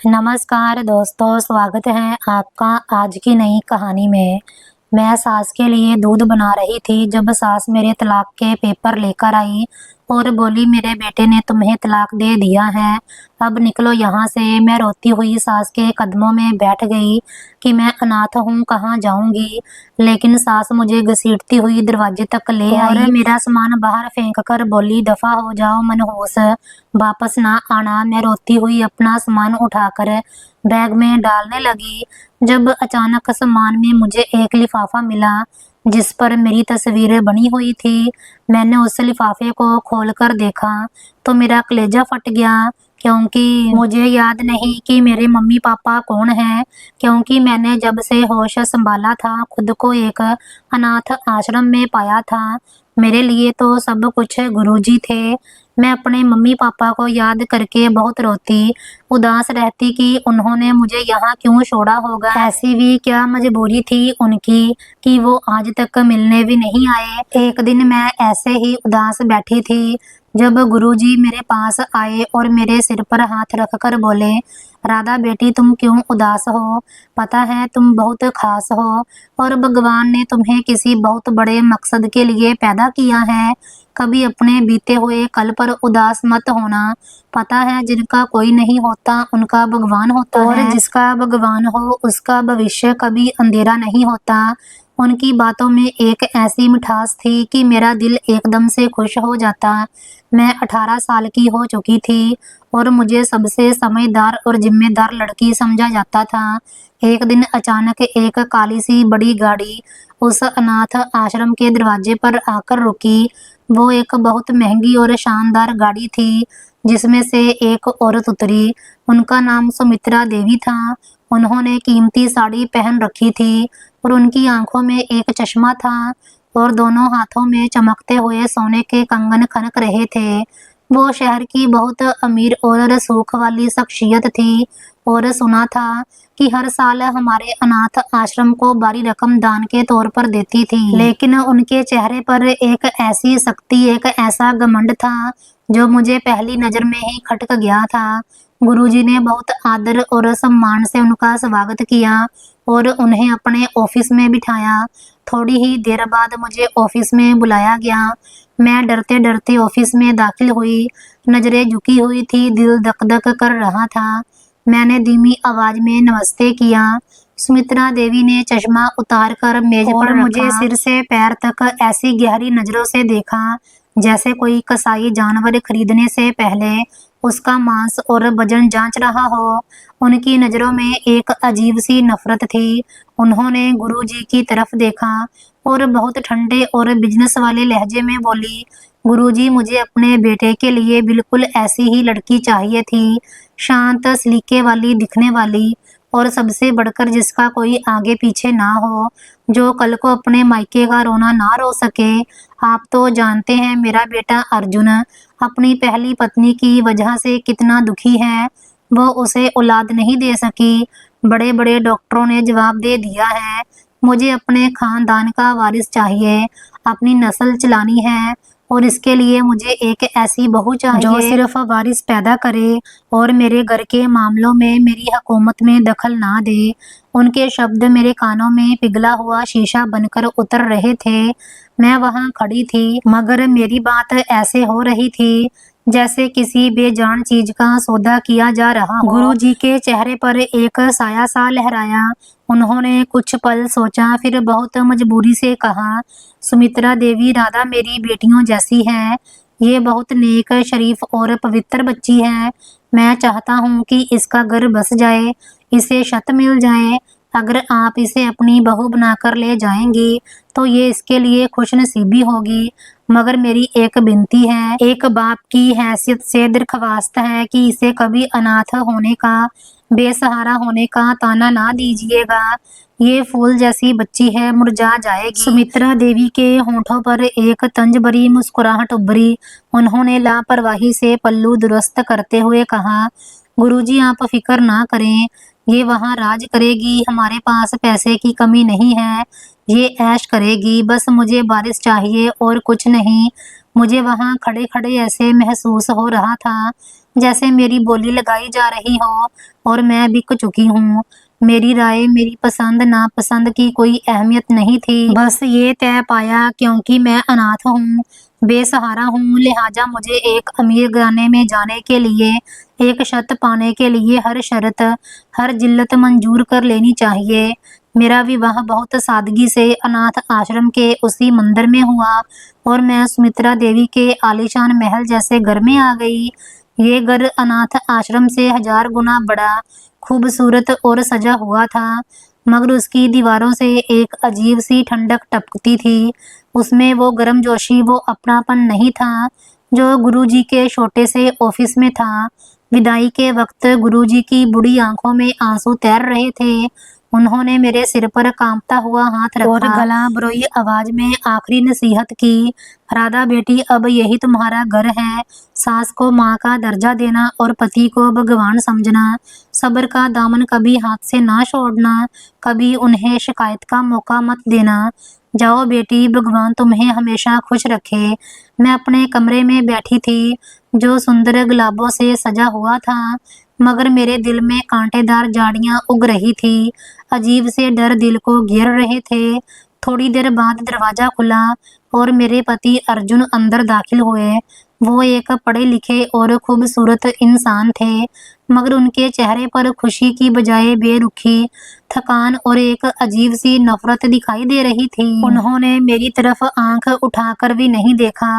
नमस्कार दोस्तों, स्वागत है आपका आज की नई कहानी में। मैं सास के लिए दूध बना रही थी जब सास मेरे तलाक के पेपर लेकर आई और बोली, मेरे बेटे ने तुम्हें तलाक दे दिया है, अब निकलो यहाँ से। मैं रोती हुई सास के कदमों में बैठ गई कि मैं अनाथ हूँ, कहाँ जाऊंगी। लेकिन सास मुझे घसीटती हुई दरवाजे तक ले आई और मेरा सामान बाहर फेंक कर बोली, दफा हो जाओ मनहूस, वापस ना आना। मैं रोती हुई अपना सामान उठाकर बैग में डालने लगी जब अचानक सामान में मुझे एक लिफाफा मिला जिस पर मेरी तस्वीर बनी हुई थी। मैंने उस लिफाफे को खोलकर देखा तो मेरा कलेजा फट गया, क्योंकि मुझे याद नहीं कि मेरे मम्मी पापा कौन हैं, क्योंकि मैंने जब से होश संभाला था खुद को एक अनाथ आश्रम में पाया था। मेरे लिए तो सब कुछ गुरुजी थे। मैं अपने मम्मी पापा को याद करके बहुत रोती, उदास रहती कि उन्होंने मुझे यहाँ क्यों छोड़ा होगा। ऐसी भी क्या मजबूरी थी उनकी कि वो आज तक मिलने भी नहीं आए। एक दिन मैं ऐसे ही उदास बैठी थी जब गुरुजी मेरे पास आए और मेरे सिर पर हाथ रखकर बोले, राधा बेटी, तुम क्यों उदास हो? पता है तुम बहुत खास हो और भगवान ने तुम्हें किसी बहुत बड़े मकसद के लिए पैदा किया है। कभी अपने बीते हुए कल पर उदास मत होना। पता है जिनका कोई नहीं होता उनका भगवान होता है, और जिसका भगवान हो उसका भविष्य कभी अंधेरा नहीं होता। उनकी बातों में एक ऐसी मिठास थी कि मेरा दिल एकदम से खुश हो जाता। मैं 18 साल की हो चुकी थी और मुझे सबसे समझदार और जिम्मेदार लड़की समझा जाता था। एक दिन अचानक एक काली सी बड़ी गाड़ी उस अनाथ आश्रम के दरवाजे पर आकर रुकी। वो एक बहुत महंगी और शानदार गाड़ी थी जिसमें से एक औरत उतरी। उनका नाम सुमित्रा देवी था। उन्होंने कीमती साड़ी पहन रखी थी और उनकी आंखों में एक चश्मा था और दोनों हाथों में चमकते हुए सोने के कंगन खनक रहे थे। वो शहर की बहुत अमीर और रसूख वाली शख्सियत थी और सुना था कि हर साल हमारे अनाथ आश्रम को भारी रकम दान के तौर पर देती थी। लेकिन उनके चेहरे पर एक ऐसी शक्ति, एक ऐसा घमंड था जो मुझे पहली नजर में ही खटक गया था। गुरुजी ने बहुत आदर और सम्मान से उनका स्वागत किया और उन्हें अपने ऑफिस में बिठाया। थोड़ी ही देर बाद मुझे ऑफिस में बुलाया गया। मैं डरते डरते ऑफिस में दाखिल हुई। नजरें झुकी हुई थी, दिल धक धक कर रहा था। मैंने धीमी आवाज में नमस्ते किया। सुमित्रा देवी ने चश्मा उतार कर मेज पर मुझे सिर से पैर तक ऐसी गहरी नजरों से देखा जैसे कोई कसाई जानवर खरीदने से पहले उसका मांस और वजन जांच रहा हो। उनकी नजरों में एक अजीब सी नफरत थी। उन्होंने गुरुजी की तरफ देखा और बहुत ठंडे और बिजनेस वाले लहजे में बोली, गुरुजी, मुझे अपने बेटे के लिए बिल्कुल ऐसी ही लड़की चाहिए थी, शांत, सलीके वाली दिखने वाली और सबसे बढ़कर जिसका कोई आगे पीछे ना हो, जो कल को अपने मायके का रोना ना रो सके। आप तो जानते हैं मेरा बेटा अर्जुन अपनी पहली पत्नी की वजह से कितना दुखी है। वो उसे औलाद नहीं दे सकी। बड़े बड़े डॉक्टरों ने जवाब दे दिया है। मुझे अपने खानदान का वारिस चाहिए, अपनी नस्ल चलानी है और इसके लिए मुझे एक ऐसी बहू चाहिए जो सिर्फ वारिस पैदा करे और मेरे घर के मामलों में मेरी हुकूमत में दखल ना दे। उनके शब्द मेरे कानों में पिघला हुआ शीशा बनकर उतर रहे थे। मैं वहां खड़ी थी मगर मेरी बात ऐसे हो रही थी जैसे किसी बेजान चीज का सौदा किया जा रहा हो। गुरुजी के चेहरे पर एक साया सा लहराया। उन्होंने कुछ पल सोचा, फिर बहुत मजबूरी से कहा, सुमित्रा देवी, राधा मेरी बेटियों जैसी है। ये बहुत नेक, शरीफ और पवित्र बच्ची है। मैं चाहता हूँ कि इसका घर बस जाए, इसे छत मिल जाए। अगर आप इसे अपनी बहू बनाकर ले जाएंगी तो ये इसके लिए खुशनसीबी होगी। मगर मेरी एक विनती है, एक बाप की हैसियत से दरख्वास्त है कि इसे कभी अनाथ होने का, बेसहारा होने का ताना ना दीजिएगा। ये फूल जैसी बच्ची है, मुरझा जाएगी। सुमित्रा देवी के होठों पर एक तंज भरी मुस्कुराहट उभरी। उन्होंने लापरवाही से पल्लू दुरुस्त करते हुए कहा, गुरुजी आप फिक्र ना करें, ये वहाँ राज करेगी, हमारे पास पैसे की कमी नहीं है, ये ऐश करेगी, बस मुझे बारिश चाहिए और कुछ नहीं। मुझे वहाँ खड़े खड़े ऐसे महसूस हो रहा था जैसे मेरी बोली लगाई जा रही हो और मैं बिक चुकी हूँ। मेरी राय, मेरी पसंद नापसंद की कोई अहमियत नहीं थी, बस ये तय पाया क्योंकि मैं अनाथ हूँ, बेसहारा हूँ, लिहाजा मुझे एक अमीर घराने में जाने के लिए, एक शर्त पाने के लिए हर शर्त, हर जिल्लत मंजूर कर लेनी चाहिए। मेरा विवाह बहुत सादगी से अनाथ आश्रम के उसी मंदिर में हुआ और मैं सुमित्रा देवी के आलीशान महल जैसे घर में आ गई। ये घर अनाथ आश्रम से 1000 गुना बड़ा, खूबसूरत और सजा हुआ था, मगर उसकी दीवारों से एक अजीब सी ठंडक टपकती थी। उसमें वो गर्मजोशी, वो अपनापन नहीं था जो गुरुजी के छोटे से ऑफिस में था। विदाई के वक्त गुरुजी की बूढ़ी आंखों में आंसू तैर रहे थे। उन्होंने मेरे सिर पर कांपता हुआ हाथ रखा और गला बरोई आवाज में आखिरी नसीहत की, राधा बेटी, अब यही तुम्हारा घर है। सास को माँ का दर्जा देना और पति को भगवान समझना। सब्र का दामन कभी हाथ से ना छोड़ना, कभी उन्हें शिकायत का मौका मत देना। जाओ बेटी, भगवान तुम्हें हमेशा खुश रखे। मैं अपने कमरे में बैठी थी जो सुंदर गुलाबों से सजा हुआ था, मगर मेरे दिल में कांटेदार झाड़ियां उग रही थी। अजीब से डर दिल को घेर रहे थे। थोड़ी देर बाद दरवाजा खुला और मेरे पति अर्जुन अंदर दाखिल हुए। वो एक पढ़े लिखे और खूबसूरत इंसान थे, मगर उनके चेहरे पर खुशी की बजाय बेरुखी, थकान और एक अजीब सी नफरत दिखाई दे रही थी। उन्होंने मेरी तरफ आंख उठाकर भी नहीं देखा।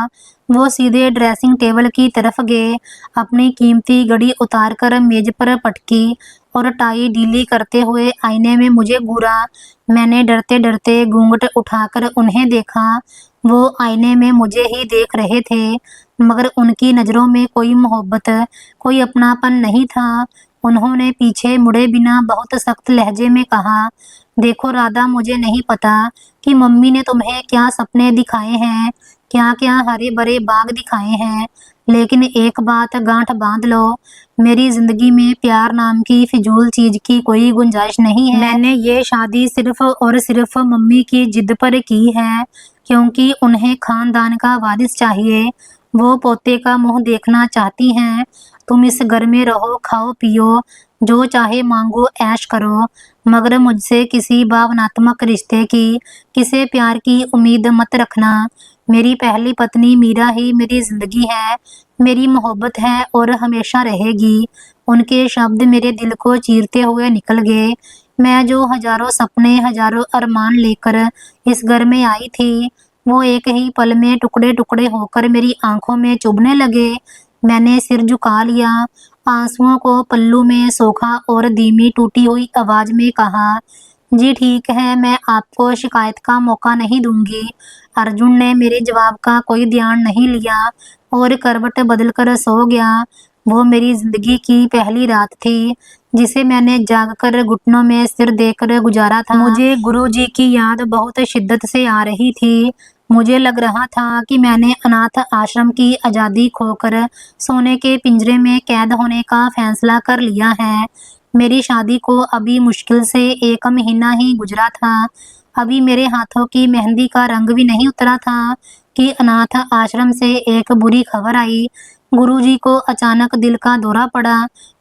वो सीधे ड्रेसिंग टेबल की तरफ गए, अपनी कीमती घड़ी उतारकर मेज पर पटकी और टाई ढीली करते हुए आईने में मुझे घूरा। मैंने डरते डरते घूंघट उठाकर उन्हें देखा। वो आईने में मुझे ही देख रहे थे, मगर उनकी नजरों में कोई मोहब्बत, कोई अपनापन नहीं था। उन्होंने पीछे मुड़े बिना बहुत सख्त लहजे में कहा, देखो राधा, मुझे नहीं पता कि मम्मी ने तुम्हें क्या सपने दिखाए हैं, क्या क्या हरे भरे बाग दिखाए हैं, लेकिन एक बात गांठ बांध लो, मेरी जिंदगी में प्यार नाम की फिजूल चीज की कोई गुंजाइश नहीं है। मैंने ये शादी सिर्फ और सिर्फ मम्मी की जिद पर की है, क्योंकि उन्हें खानदान का वारिस चाहिए। वो पोते का मुंह देखना चाहती हैं। तुम इस घर में रहो, खाओ पियो, जो चाहे मांगो, ऐश करो, मगर मुझसे किसी भावनात्मक रिश्ते की, किसी प्यार की उम्मीद मत रखना। मेरी पहली पत्नी मीरा ही मेरी जिंदगी है, मेरी मोहब्बत है और हमेशा रहेगी। उनके शब्द मेरे दिल को चीरते हुए निकल गए। मैं जो हजारों सपने, हजारों अरमान लेकर इस घर में आई थी, वो एक ही पल में टुकड़े टुकड़े होकर मेरी आंखों में चुभने लगे। मैंने सिर झुका लिया, आंसुओं को पल्लू में सोखा और धीमी टूटी हुई आवाज में कहा, जी ठीक है, मैं आपको शिकायत का मौका नहीं दूंगी। अर्जुन ने मेरे जवाब का कोई ध्यान नहीं लिया और करवट बदलकर सो गया। वो मेरी जिंदगी की पहली रात थी जिसे मैंने जागकर घुटनों में सिर देकर गुजारा था। मुझे गुरुजी की याद बहुत शिद्दत से आ रही थी। मुझे लग रहा था कि मैंने अनाथ आश्रम की आज़ादी खोकर सोने के पिंजरे में कैद होने का फैसला कर लिया है। मेरी शादी को अभी मुश्किल से 1 महीना ही गुजरा था। अभी मेरे हाथों की मेहंदी का रंग भी नहीं उतरा था कि अनाथ आश्रम से एक बुरी खबर आई। गुरुजी को अचानक दिल का दौरा पड़ा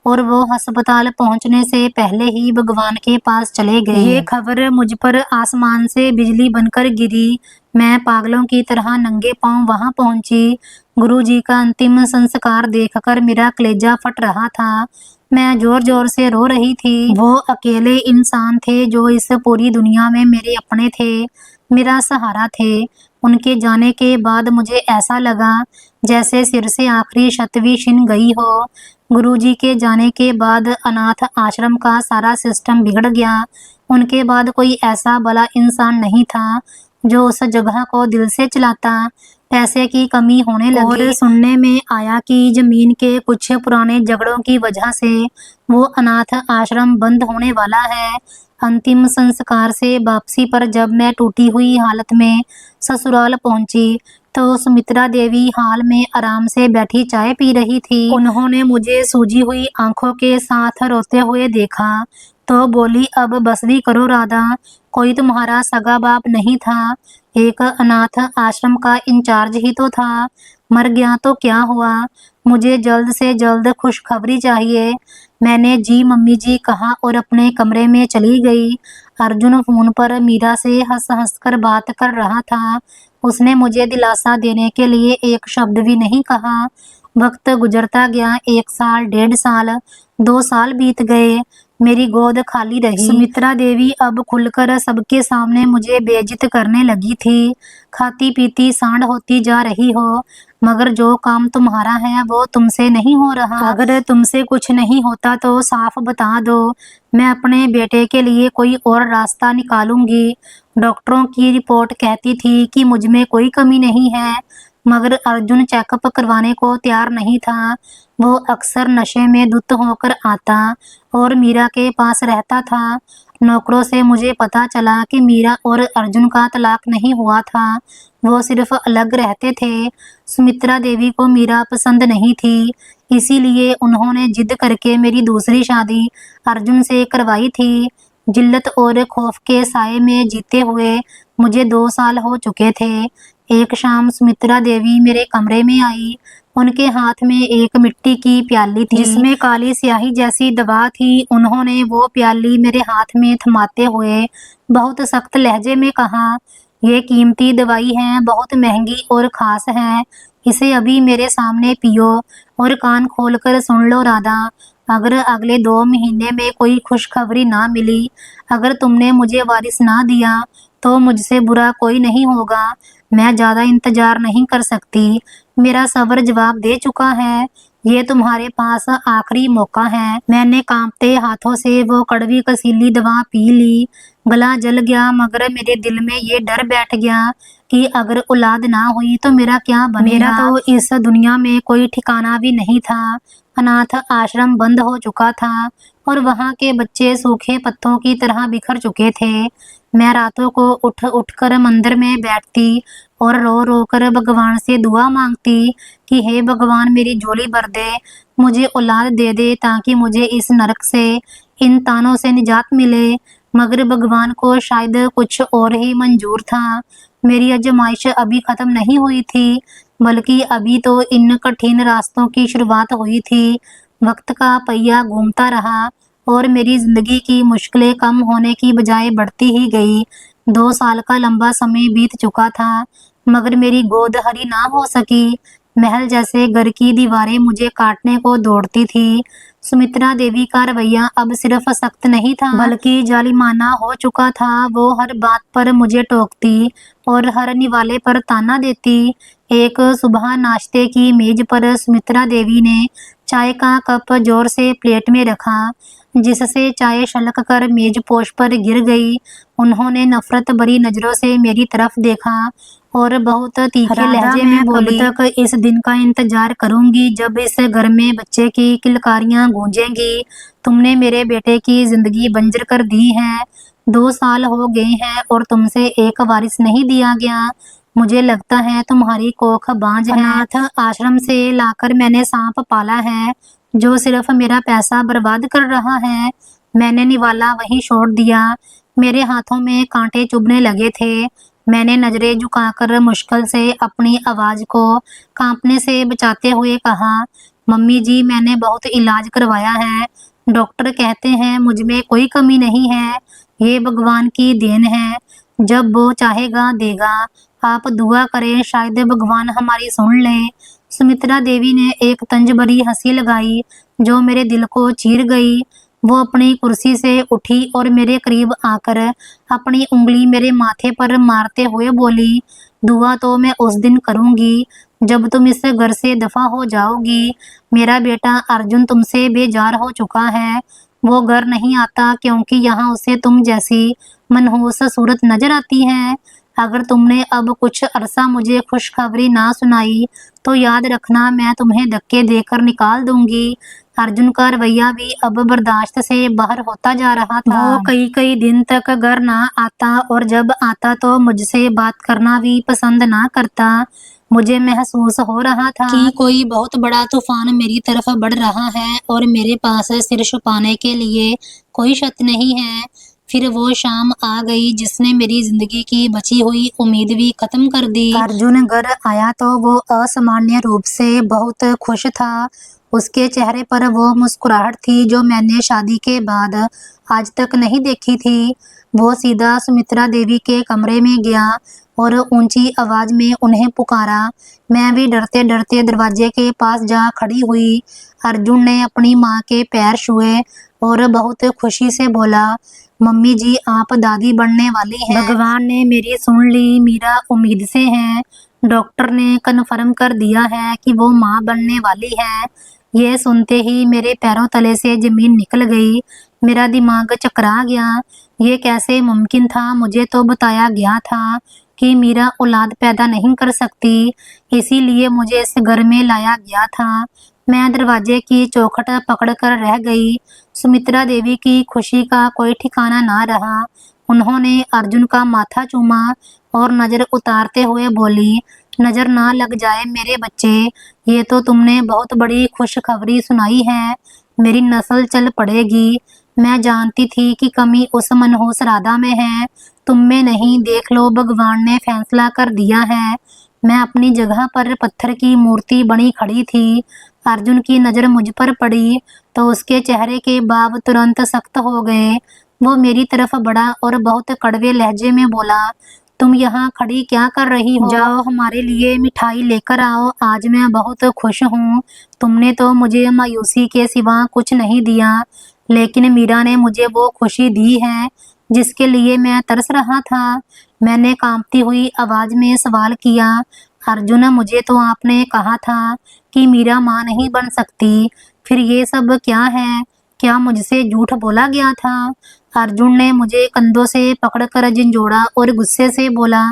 और वो अस्पताल पहुंचने से पहले ही भगवान के पास चले गए। ये खबर मुझ पर आसमान से बिजली बनकर गिरी। मैं पागलों की तरह नंगे पांव वहां पहुंची। गुरुजी का अंतिम संस्कार देखकर मेरा कलेजा फट रहा था। मैं जोर जोर से रो रही थी। वो अकेले इंसान थे जो इस पूरी दुनिया में मेरे अपने थे, मेरा सहारा थे। उनके जाने के बाद मुझे ऐसा लगा जैसे सिर से आखिरी छत भी छिन गई हो। गुरुजी के जाने के बाद अनाथ आश्रम का सारा सिस्टम बिगड़ गया। उनके बाद कोई ऐसा भला इंसान नहीं था जो उस जगह को दिल से चलाता। पैसे की कमी होने लगी और सुनने में आया कि जमीन के कुछ पुराने झगड़ों की वजह से वो अनाथ आश्रम बंद होने वाला है। अंतिम संस्कार से वापसी पर जब मैं टूटी हुई हालत में ससुराल पहुंची तो सुमित्रा देवी हाल में आराम से बैठी चाय पी रही थी। उन्होंने मुझे सूजी हुई आंखों के साथ रोते हुए देखा तो बोली, अब बस भी करो राधा, कोई तुम्हारा सगा बाप नहीं था, एक अनाथ आश्रम का इंचार्ज ही तो था, मर गया तो क्या हुआ, मुझे जल्द से जल्द खुशखबरी चाहिए। मैंने जी मम्मी जी कहा और अपने कमरे में चली गई। अर्जुन फोन पर मीरा से हंस हंस कर बात कर रहा था। उसने मुझे दिलासा देने के लिए एक शब्द भी नहीं कहा। वक्त गुजरता गया, 1 साल, 1.5 साल, 2 साल बीत गए। मेरी गोद खाली रही। सुमित्रा देवी अब खुलकर सबके सामने मुझे बेइज्जत करने लगी थी। खाती पीती सांड होती जा रही हो, मगर जो काम तुम्हारा है वो तुमसे नहीं हो रहा। अगर तुमसे कुछ नहीं होता तो साफ बता दो, मैं अपने बेटे के लिए कोई और रास्ता निकालूंगी। डॉक्टरों की रिपोर्ट कहती थी कि मुझ में कोई कमी नहीं है, मगर अर्जुन चेकअप करवाने को तैयार नहीं था। वो अक्सर नशे में धुत होकर आता और मीरा के पास रहता था। नौकरों से मुझे पता चला कि मीरा और अर्जुन का तलाक नहीं हुआ था, वो सिर्फ अलग रहते थे। सुमित्रा देवी को मीरा पसंद नहीं थी, इसीलिए उन्होंने जिद करके मेरी दूसरी शादी अर्जुन से करवाई थी। जिल्लत और खौफ के साए में जीते हुए मुझे 2 साल हो चुके थे। एक शाम सुमित्रा देवी मेरे कमरे में आई। उनके हाथ में एक मिट्टी की प्याली थी जिसमें काली स्याही जैसी दवा थी। उन्होंने वो प्याली मेरे हाथ में थमाते हुए बहुत सख्त लहजे में कहा, ये कीमती दवाई है, बहुत महंगी और खास है, इसे अभी मेरे सामने पियो और कान खोलकर सुन लो राधा। अगर अगले 2 महीने में कोई खुशखबरी ना मिली, अगर तुमने मुझे वारिस ना दिया तो मुझसे बुरा कोई नहीं होगा। मैं ज्यादा इंतजार नहीं कर सकती, मेरा सब्र जवाब दे चुका है, ये तुम्हारे पास आखिरी मौका है। मैंने कांपते हाथों से वो कड़वी कसीली दवा पी ली। गला जल गया, मगर मेरे दिल में ये डर बैठ गया कि अगर औलाद ना हुई तो मेरा क्या बनेगा। मेरा तो इस दुनिया में कोई ठिकाना भी नहीं था। अनाथ आश्रम बंद हो चुका था और वहाँ के बच्चे सूखे पत्तों की तरह बिखर चुके थे। मैं रातों को उठ उठकर मंदिर में बैठती और रो रो कर भगवान से दुआ मांगती कि हे भगवान, मेरी झोली भर दे, मुझे औलाद दे दे ताकि मुझे इस नरक से, इन तानों से निजात मिले। मगर भगवान को शायद कुछ और ही मंजूर था। मेरी आजमाइश अभी खत्म नहीं हुई थी, बल्कि अभी तो इन कठिन रास्तों की शुरुआत हुई थी। वक्त का पहिया घूमता रहा और मेरी जिंदगी की मुश्किलें कम होने की बजाय बढ़ती ही गई। 2 साल का लंबा समय बीत चुका था, मगर मेरी गोद हरी ना हो सकी। महल जैसे घर की दीवारें मुझे काटने को दौड़ती थी। सुमित्रा देवी का रवैया अब सिर्फ सख्त नहीं था, बल्कि जालिमाना हो चुका था। वो हर बात पर मुझे टोकती और हर निवाले पर ताना देती। एक सुबह नाश्ते की मेज पर सुमित्रा देवी ने चाय का कप जोर से प्लेट में रखा, जिससे चाय छलक कर मेज पोश पर गिर गई। उन्होंने नफरत भरी नजरों से मेरी तरफ देखा और बहुत तीखे लहजे में बोली, कब तक इस दिन का इंतजार करूंगी जब इस घर में बच्चे की किलकारियां गूंजेंगी। तुमने मेरे बेटे की जिंदगी बंजर कर दी है। 2 साल हो गए हैं और तुमसे एक वारिस नहीं दिया गया। मुझे लगता है तुम्हारी कोख बांझ है। अनाथ आश्रम से लाकर मैंने सांप पाला है जो सिर्फ मेरा पैसा बर्बाद कर रहा है। मैंने निवाला वहीं छोड़ दिया। मेरे हाथों में कांटे चुभने लगे थे। मैंने नजरें झुकाकर मुश्किल से अपनी आवाज को कांपने से बचाते हुए कहा, मम्मी जी, मैंने बहुत इलाज करवाया है। डॉक्टर कहते हैं मुझ में कोई कमी नहीं है। ये भगवान की देन है, जब वो चाहेगा देगा। आप दुआ करें, शायद भगवान हमारी सुन ले। सुमित्रा देवी ने एक तंज भरी हंसी लगाई जो मेरे दिल को चीर गई। वो अपनी कुर्सी से उठी और मेरे करीब आकर अपनी उंगली मेरे माथे पर मारते हुए बोली, दुआ तो मैं उस दिन करूंगी जब तुम इस घर से दफा हो जाओगी। मेरा बेटा अर्जुन तुमसे बेजार हो चुका है। वो घर नहीं आता क्योंकि यहाँ उसे तुम जैसी मनहूस सूरत नजर आती है। अगर तुमने अब कुछ अरसा मुझे खुशखबरी ना सुनाई तो याद रखना, मैं तुम्हें धक्के देकर निकाल दूंगी। अर्जुन का रवैया भी अब बर्दाश्त से बाहर होता जा रहा था। वो कई कई दिन तक घर ना आता और जब आता तो मुझसे बात करना भी पसंद ना करता। मुझे महसूस हो रहा था कि कोई बहुत बड़ा तूफान मेरी तरफ बढ़ रहा है और मेरे पास सिर छुपाने के लिए कोई छत नहीं है। फिर वो शाम आ गई जिसने मेरी जिंदगी की बची हुई उम्मीद भी खत्म कर दी। अर्जुन घर आया तो वो असामान्य रूप से बहुत खुश था। उसके चेहरे पर वो मुस्कुराहट थी जो मैंने शादी के बाद आज तक नहीं देखी थी। वो सीधा सुमित्रा देवी के कमरे में गया और ऊंची आवाज में उन्हें पुकारा। मैं भी डरते डरते दरवाजे के पास जा खड़ी हुई। अर्जुन ने अपनी माँ के पैर छुए और बहुत खुशी से बोला, मम्मी जी आप दादी बनने वाली हैं। भगवान ने मेरी सुन ली, मीरा उम्मीद से है। डॉक्टर ने कन्फर्म कर दिया है कि वो माँ बनने वाली है। ये सुनते ही मेरे पैरों तले से जमीन निकल गई। मेरा दिमाग चकरा गया। ये कैसे मुमकिन था? मुझे तो बताया गया था कि मीरा औलाद पैदा नहीं कर सकती, इसीलिए मुझे इस घर में लाया गया था। मैं दरवाजे की चौखट पकड़कर रह गई। सुमित्रा देवी की खुशी का कोई ठिकाना ना रहा। उन्होंने अर्जुन का माथा चूमा और नजर उतारते हुए बोली, नजर ना लग जाए मेरे बच्चे, ये तो तुमने बहुत बड़ी खुशखबरी सुनाई है। मेरी नस्ल चल पड़ेगी। मैं जानती थी कि कमी उस मनहूस राधा में है, तुम में नहीं। देख लो, भगवान ने फैसला कर दिया है। मैं अपनी जगह पर पत्थर की मूर्ति बनी खड़ी थी। अर्जुन की नजर मुझ पर पड़ी तो उसके चेहरे के भाव तुरंत सख्त हो गए। वो मेरी तरफ बढ़ा और बहुत कड़वे लहजे में बोला, तुम यहाँ खड़ी क्या कर रही हो? जाओ हमारे लिए मिठाई लेकर आओ, आज मैं बहुत खुश हूँ। तुमने तो मुझे मायूसी के सिवा कुछ नहीं दिया, लेकिन मीरा ने मुझे वो खुशी दी है जिसके लिए मैं तरस रहा था। मैंने कांपती हुई आवाज में सवाल किया, अर्जुन मुझे तो आपने कहा था कि मीरा माँ नहीं बन सकती, फिर ये सब क्या है? क्या मुझसे झूठ बोला गया था? अर्जुन ने मुझे कंधों से पकड़कर झंझोड़ा और गुस्से से बोला,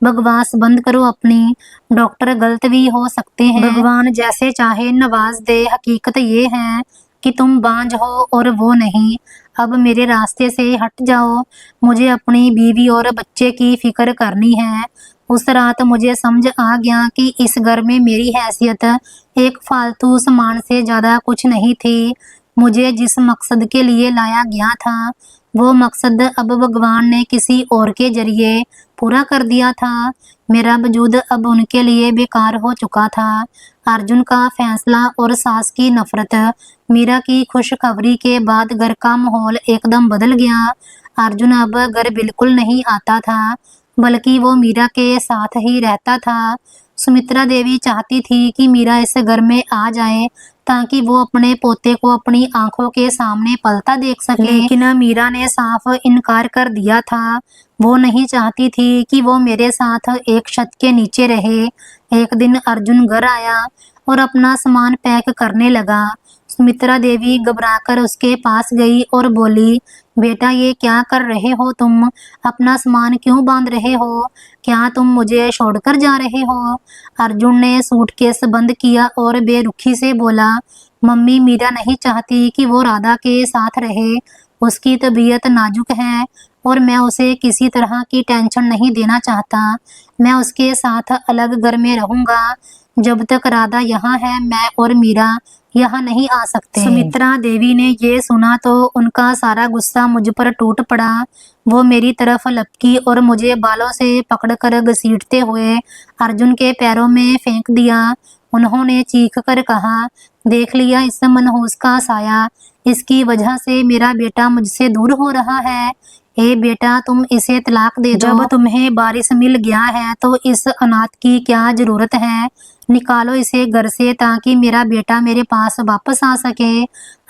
बकवास बंद करो अपनी। डॉक्टर गलत भी हो सकते हैं, भगवान जैसे चाहे नवाज दे। हकीकत ये है कि तुम बांझ हो और वो नहीं। अब मेरे रास्ते से हट जाओ। मुझे अपनी बीवी और बच्चे की फिक्र करनी है। उस रात मुझे समझ आ गया कि इस घर में मेरी हैसियत एक फालतू सामान से ज्यादा कुछ नहीं थी। मुझे जिस मकसद के लिए लाया गया था वो मकसद अब भगवान ने किसी और के जरिए पूरा कर दिया था। मेरा वजूद अब उनके लिए बेकार हो चुका था। अर्जुन का फैसला और सास की नफरत, मीरा की खुशखबरी के बाद घर का माहौल एकदम बदल गया। अर्जुन अब घर बिल्कुल नहीं आता था, बल्कि वो मीरा के साथ ही रहता था। सुमित्रा देवी चाहती थी कि मीरा इस घर में आ जाए ताकि वो अपने पोते को अपनी आंखों के सामने पलता देख सके, लेकिन मीरा ने साफ इनकार कर दिया था। वो नहीं चाहती थी कि वो मेरे साथ एक छत के नीचे रहे। एक दिन अर्जुन घर आया और अपना सामान पैक करने लगा। सुमित्रा देवी घबराकर उसके पास गई और बोली, बेटा ये क्या कर रहे हो तुम? अपना सामान क्यों बांध रहे हो? क्या तुम मुझे छोड़कर जा रहे हो? अर्जुन ने सूटकेस बंद किया और बेरुखी से बोला, मम्मी मीरा नहीं चाहती कि वो राधा के साथ रहे। उसकी तबीयत नाजुक है और मैं उसे किसी तरह की टेंशन नहीं देना चाहता। मैं उसके साथ अलग घर में रहूंगा। जब तक राधा यहाँ है मैं और मीरा यहाँ नहीं आ सकते। सुमित्रा देवी ने ये सुना तो उनका सारा गुस्सा मुझ पर टूट पड़ा। वो मेरी तरफ लपकी और मुझे बालों से पकड़कर घसीटते हुए अर्जुन के पैरों में फेंक दिया। उन्होंने चीख कर कहा, देख लिया इस मनहूस का साया, इसकी वजह से मेरा बेटा मुझसे दूर हो रहा है। ए बेटा तुम इसे तलाक दे दो। जब तुम्हें वारिस मिल गया है तो इस अनाथ की क्या जरूरत है? निकालो इसे घर से ताकि मेरा बेटा मेरे पास वापस आ सके।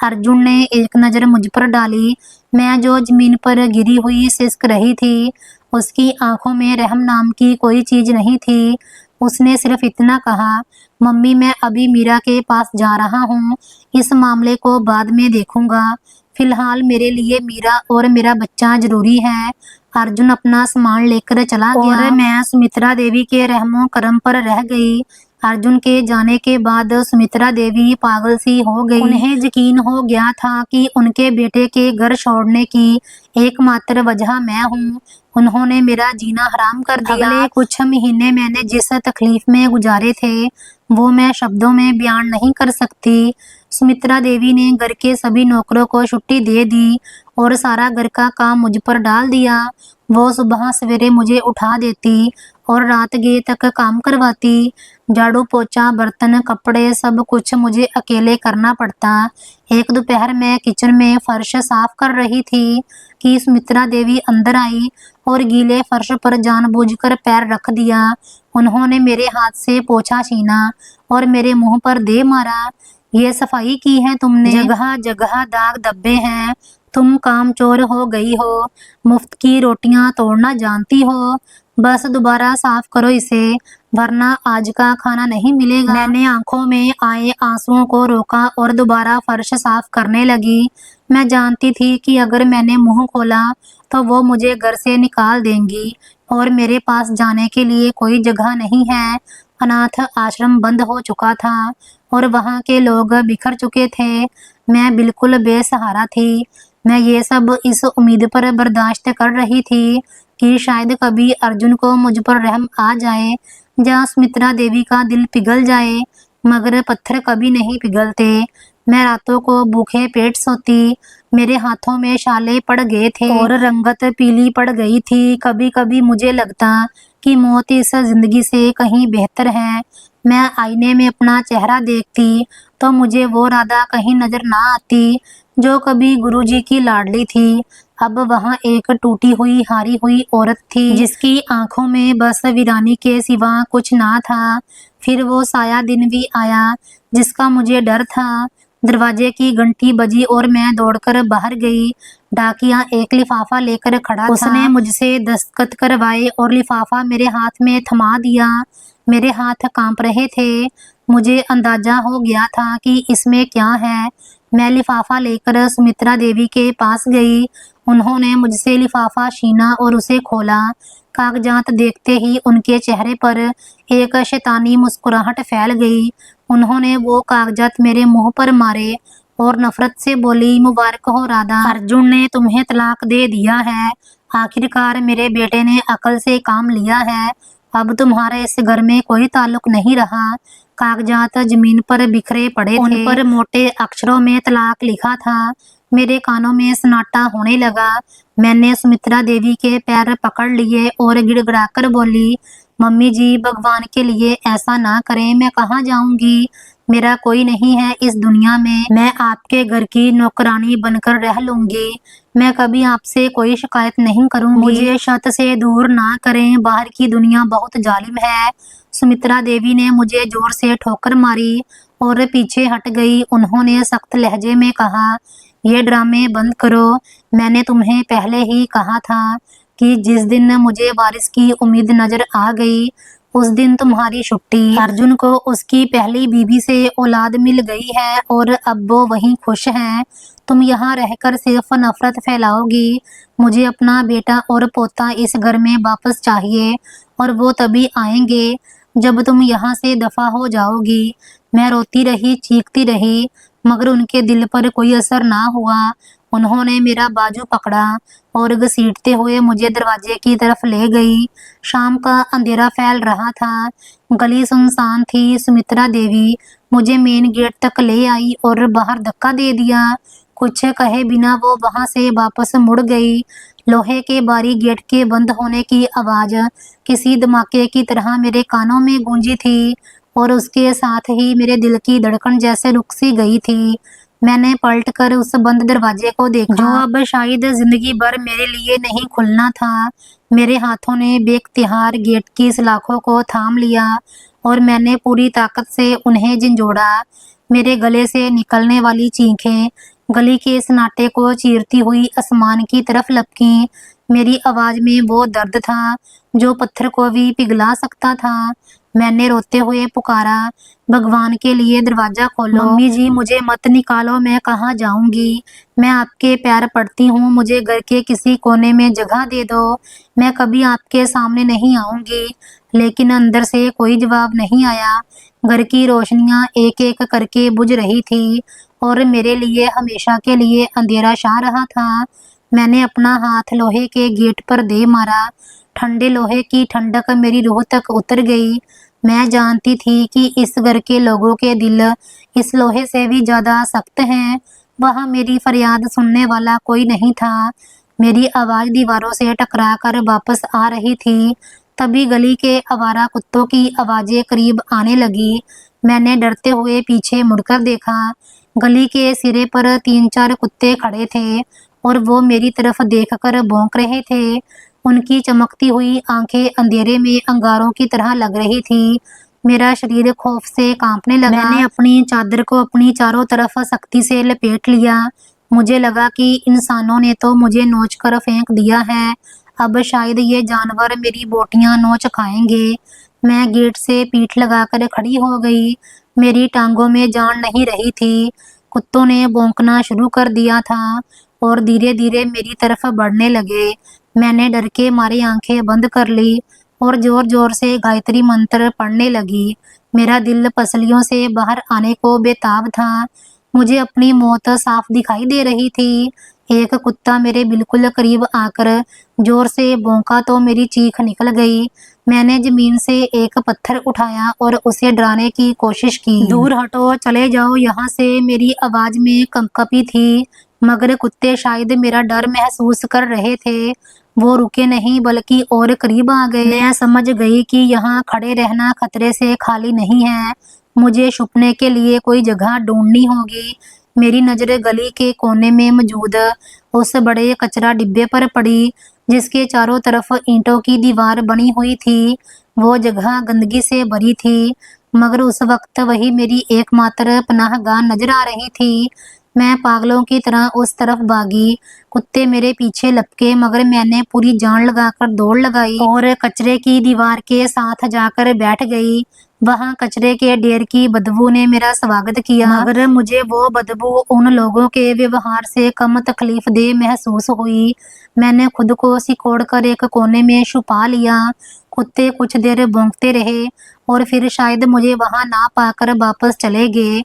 अर्जुन ने एक नजर मुझ पर डाली। मैं जो जमीन पर गिरी हुई सिसक रही थी, उसकी आंखों में रहम नाम की कोई चीज नहीं थी। उसने सिर्फ इतना कहा, मम्मी मैं अभी मीरा के पास जा रहा हूँ, इस मामले को बाद में देखूंगा। फिलहाल मेरे लिए मीरा और मेरा बच्चा जरूरी है। अर्जुन अपना सामान लेकर चला गया और मैं सुमित्रा देवी के रहमो करम पर रह गई। अर्जुन के जाने के बाद सुमित्रा देवी पागल सी हो गई। उन्हें यकीन हो गया था कि उनके बेटे के घर छोड़ने की एकमात्र वजह मैं हूँ। उन्होंने मेरा जीना हराम कर दिया। अगले कुछ महीने मैंने जिस तकलीफ में गुजारे थे वो मैं शब्दों में बयान नहीं कर सकती। सुमित्रा देवी ने घर के सभी नौकरों को छुट्टी दे दी और सारा घर का काम मुझ पर डाल दिया। वो सुबह सवेरे मुझे उठा देती और रात गए तक काम करवाती। झाड़ू पोछा बर्तन कपड़े सब कुछ मुझे अकेले करना पड़ता। एक दोपहर मैं किचन में फर्श साफ कर रही थी कि सुमित्रा देवी अंदर आई और गीले फर्श पर जानबूझकर पैर रख दिया। उन्होंने मेरे हाथ से पोछा छीना और मेरे मुंह पर दे मारा। ये सफाई की है तुमने? जगह जगह दाग धब्बे हैं। तुम कामचोर हो गई हो, मुफ्त की रोटियां तोड़ना जानती हो। बस दोबारा साफ करो इसे, वरना आज का खाना नहीं मिलेगा। मैंने आंखों में आए आंसुओं को रोका और दोबारा फर्श साफ करने लगी। मैं जानती थी कि अगर मैंने मुंह खोला तो वो मुझे घर से निकाल देंगी और मेरे पास जाने के लिए कोई जगह नहीं है। अनाथ आश्रम बंद हो चुका था और वहाँ के लोग बिखर चुके थे। मैं बिल्कुल बेसहारा थी। मैं ये सब इस उम्मीद पर बर्दाश्त कर रही थी कि शायद कभी अर्जुन को मुझ पर रहम आ जाए या सुमित्रा देवी का दिल पिघल जाए, मगर पत्थर कभी नहीं पिघलते। मैं रातों को भूखे पेट सोती। मेरे हाथों में छाले पड़ गए थे और रंगत पीली पड़ गई थी। कभी कभी मुझे लगता कि मौत इस जिंदगी से कहीं बेहतर है। मैं आईने में अपना चेहरा देखती तो मुझे वो राधा कहीं नजर ना आती जो कभी गुरुजी की लाडली थी। अब वहाँ एक टूटी हुई हारी हुई औरत थी जिसकी आंखों में बस वीरानी के सिवा कुछ ना था। फिर वो साया दिन भी आया जिसका मुझे डर था। दरवाजे की घंटी बजी और मैं दौड़कर बाहर गई। डाकिया एक लिफाफा लेकर खड़ा था। उसने मुझसे दस्तखत करवाए और लिफाफा मेरे हाथ में थमा दिया। मेरे हाथ कांप रहे थे। मुझे अंदाजा हो गया था कि इसमें क्या है। मैं लिफाफा लेकर सुमित्रा देवी के पास गई। उन्होंने मुझसे लिफाफा छीना और उसे खोला। कागजात देखते ही उनके चेहरे पर एक शैतानी मुस्कुराहट फैल गई। उन्होंने वो कागजात मेरे मुंह पर मारे और नफरत से बोली, मुबारक हो राधा, अर्जुन ने तुम्हें तलाक दे दिया है। आखिरकार मेरे बेटे ने अकल से काम लिया है। अब तुम्हारा इस घर में कोई ताल्लुक नहीं रहा। कागजात जमीन पर बिखरे पड़े थे। उन पर मोटे अक्षरों में तलाक लिखा था। मेरे कानों में सन्नाटा होने लगा। मैंने सुमित्रा देवी के पैर पकड़ लिए और गिड़गिड़ाकर बोली, मम्मी जी, भगवान के लिए ऐसा ना करें। मैं कहाँ जाऊंगी? मेरा कोई नहीं है इस दुनिया में। मैं आपके घर की नौकरानी बनकर रह लूंगी। मैं कभी आपसे कोई शिकायत नहीं करूंगी। मुझे छत से दूर ना करें। बाहर की दुनिया बहुत जालिम है। सुमित्रा देवी ने मुझे जोर से ठोकर मारी और पीछे हट गई। उन्होंने सख्त लहजे में कहा, ये ड्रामे बंद करो। मैंने तुम्हें पहले ही कहा था कि जिस दिन मुझे वारिस की उम्मीद नजर आ गई उस दिन तुम्हारी छुट्टी। अर्जुन को उसकी पहली बीवी से औलाद मिल गई है और अब वो वहीं खुश हैं। तुम यहाँ रहकर सिर्फ नफरत फैलाओगी। मुझे अपना बेटा और पोता इस घर में वापस चाहिए और वो तभी आएंगे जब तुम यहाँ से दफा हो जाओगी। मैं रोती रही, चीखती रही, मगर उनके दिल पर कोई असर ना हुआ। उन्होंने मेरा बाजू पकड़ा और घसीटते हुए मुझे दरवाजे की तरफ ले गई। शाम का अंधेरा फैल रहा था। गली सुनसान थी। सुमित्रा देवी मुझे मेन गेट तक ले आई और बाहर धक्का दे दिया। कुछ कहे बिना वो वहां से वापस मुड़ गई। लोहे के बारी गेट के बंद होने की आवाज किसी धमाके की तरह मेरे कानों में गूंजी थी और उसके साथ ही मेरे दिल की धड़कन जैसे रुक सी गई थी। मैंने पलटकर उस बंद दरवाजे को देखा जो अब शायद जिंदगी भर मेरे लिए नहीं खुलना था। मेरे हाथों ने बेख्तियार गेट की सलाखों को थाम लिया और मैंने पूरी ताकत से उन्हें झंझोड़ा। मेरे गले से निकलने वाली चीखें गली के सन्नाटे को चीरती हुई आसमान की तरफ लपकी। मेरी आवाज में वो दर्द था जो पत्थर को भी पिघला सकता था। मैंने रोते हुए पुकारा, भगवान के लिए दरवाजा खोलो। मम्मी जी मुझे मत निकालो, मैं कहाँ जाऊंगी। मैं आपके पैर पड़ती हूँ, मुझे घर के किसी कोने में जगह दे दो, मैं कभी आपके सामने नहीं आऊंगी। लेकिन अंदर से कोई जवाब नहीं आया। घर की रोशनियां एक एक करके बुझ रही थी और मेरे लिए हमेशा के लिए अंधेरा छा रहा था। मैंने अपना हाथ लोहे के गेट पर दे मारा। ठंडे लोहे की ठंडक मेरी रूह तक उतर गई। मैं जानती थी कि इस घर के लोगों के दिल इस लोहे से भी ज्यादा सख्त हैं। वहां मेरी फरियाद सुनने वाला कोई नहीं था। मेरी आवाज दीवारों से टकरा कर वापस आ रही थी। तभी गली के आवारा कुत्तों की आवाजें करीब आने लगी। मैंने डरते हुए पीछे मुड़कर देखा। गली के सिरे पर 3-4 कुत्ते खड़े थे और वो मेरी तरफ देखकर भौंक रहे थे। उनकी चमकती हुई आंखें अंधेरे में अंगारों की तरह लग रही थी। मेरा शरीर खौफ से कांपने लगा। मैंने अपनी चादर को अपनी चारों तरफ सख्ती से लपेट लिया। मुझे लगा कि इंसानों ने तो मुझे नोचकर फेंक दिया है, अब शायद ये जानवर मेरी बोटियां नोच खाएंगे। मैं गेट से पीठ लगाकर खड़ी हो गई। मेरी टांगों में जान नहीं रही थी। कुत्तों ने भौंकना शुरू कर दिया था और धीरे धीरे मेरी तरफ बढ़ने लगे। मैंने डर के मारे आंखें बंद कर ली और जोर जोर से गायत्री मंत्र पढ़ने लगी। मेरा दिल पसलियों से बाहर आने को बेताब था। मुझे अपनी मौत साफ दिखाई दे रही थी। एक कुत्ता मेरे बिल्कुल करीब आकर जोर से भौंका तो मेरी चीख निकल गई। मैंने जमीन से एक पत्थर उठाया और उसे डराने की कोशिश की। दूर हटो, चले जाओ यहाँ से, मेरी आवाज में कंपकपी थी। मगर कुत्ते शायद मेरा डर महसूस कर रहे थे। वो रुके नहीं बल्कि और करीब आ गए। मैं समझ गई कि यहाँ खड़े रहना खतरे से खाली नहीं है। मुझे छुपने के लिए कोई जगह ढूंढनी होगी। मेरी नजर गली के कोने में मौजूद उस बड़े कचरा डिब्बे पर पड़ी जिसके चारों तरफ ईंटों की दीवार बनी हुई थी। वो जगह गंदगी से भरी थी, मगर उस वक्त वही मेरी एकमात्र पनाहगाह नजर आ रही थी। मैं पागलों की तरह उस तरफ भागी। कुत्ते मेरे पीछे लपके, मगर मैंने पूरी जान लगाकर दौड़ लगाई और कचरे की दीवार के साथ जाकर बैठ गई। वहां कचरे के ढेर की बदबू ने मेरा स्वागत किया, मगर मुझे वो बदबू उन लोगों के व्यवहार से कम तकलीफदेह महसूस हुई। मैंने खुद को सिकोड़कर एक कोने में छुपा लिया। कुत्ते कुछ देर भौंकते रहे और फिर शायद मुझे वहां ना पाकर वापस चले गए।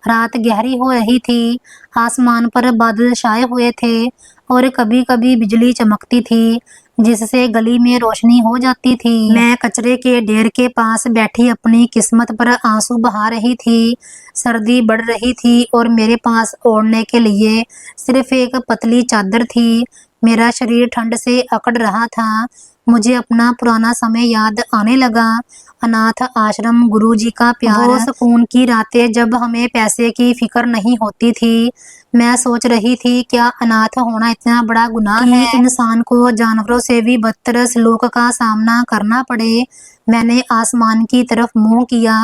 रात गहरी हो रही थी। आसमान पर बादल छाए हुए थे और कभी कभी बिजली चमकती थी जिससे गली में रोशनी हो जाती थी। मैं कचरे के ढेर के पास बैठी अपनी किस्मत पर आंसू बहा रही थी। सर्दी बढ़ रही थी और मेरे पास ओढ़ने के लिए सिर्फ एक पतली चादर थी। मेरा शरीर ठंड से अकड़ रहा था। मुझे अपना पुराना समय याद आने लगा। अनाथ आश्रम, गुरुजी का प्यार, वो सुकून की रातें जब हमें पैसे की फिक्र नहीं होती थी। मैं सोच रही थी, क्या अनाथ होना इतना बड़ा गुनाह है कि इंसान को जानवरों से भी बदतर सलूक का सामना करना पड़े। मैंने आसमान की तरफ मुंह किया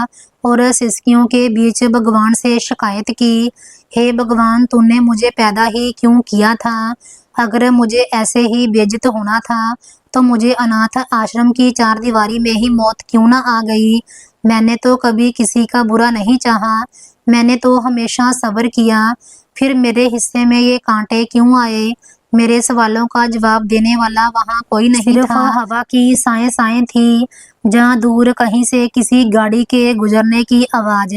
और सिसकियों के बीच भगवान से शिकायत की, हे भगवान, तूने मुझे पैदा ही क्यों किया था? अगर मुझे ऐसे ही बेइज्जत होना था तो मुझे अनाथ आश्रम की चारदीवारी में ही मौत क्यों ना आ गई। मैंने तो कभी किसी का बुरा नहीं चाहा। मैंने तो हमेशा सब्र किया। फिर मेरे हिस्से में ये कांटे क्यों आए? मेरे सवालों का जवाब देने वाला वहां कोई नहीं था। सिर्फ हवा की साएं साएं थी, जहां दूर कहीं से किसी गाड़ी के गुजरने की आवाज।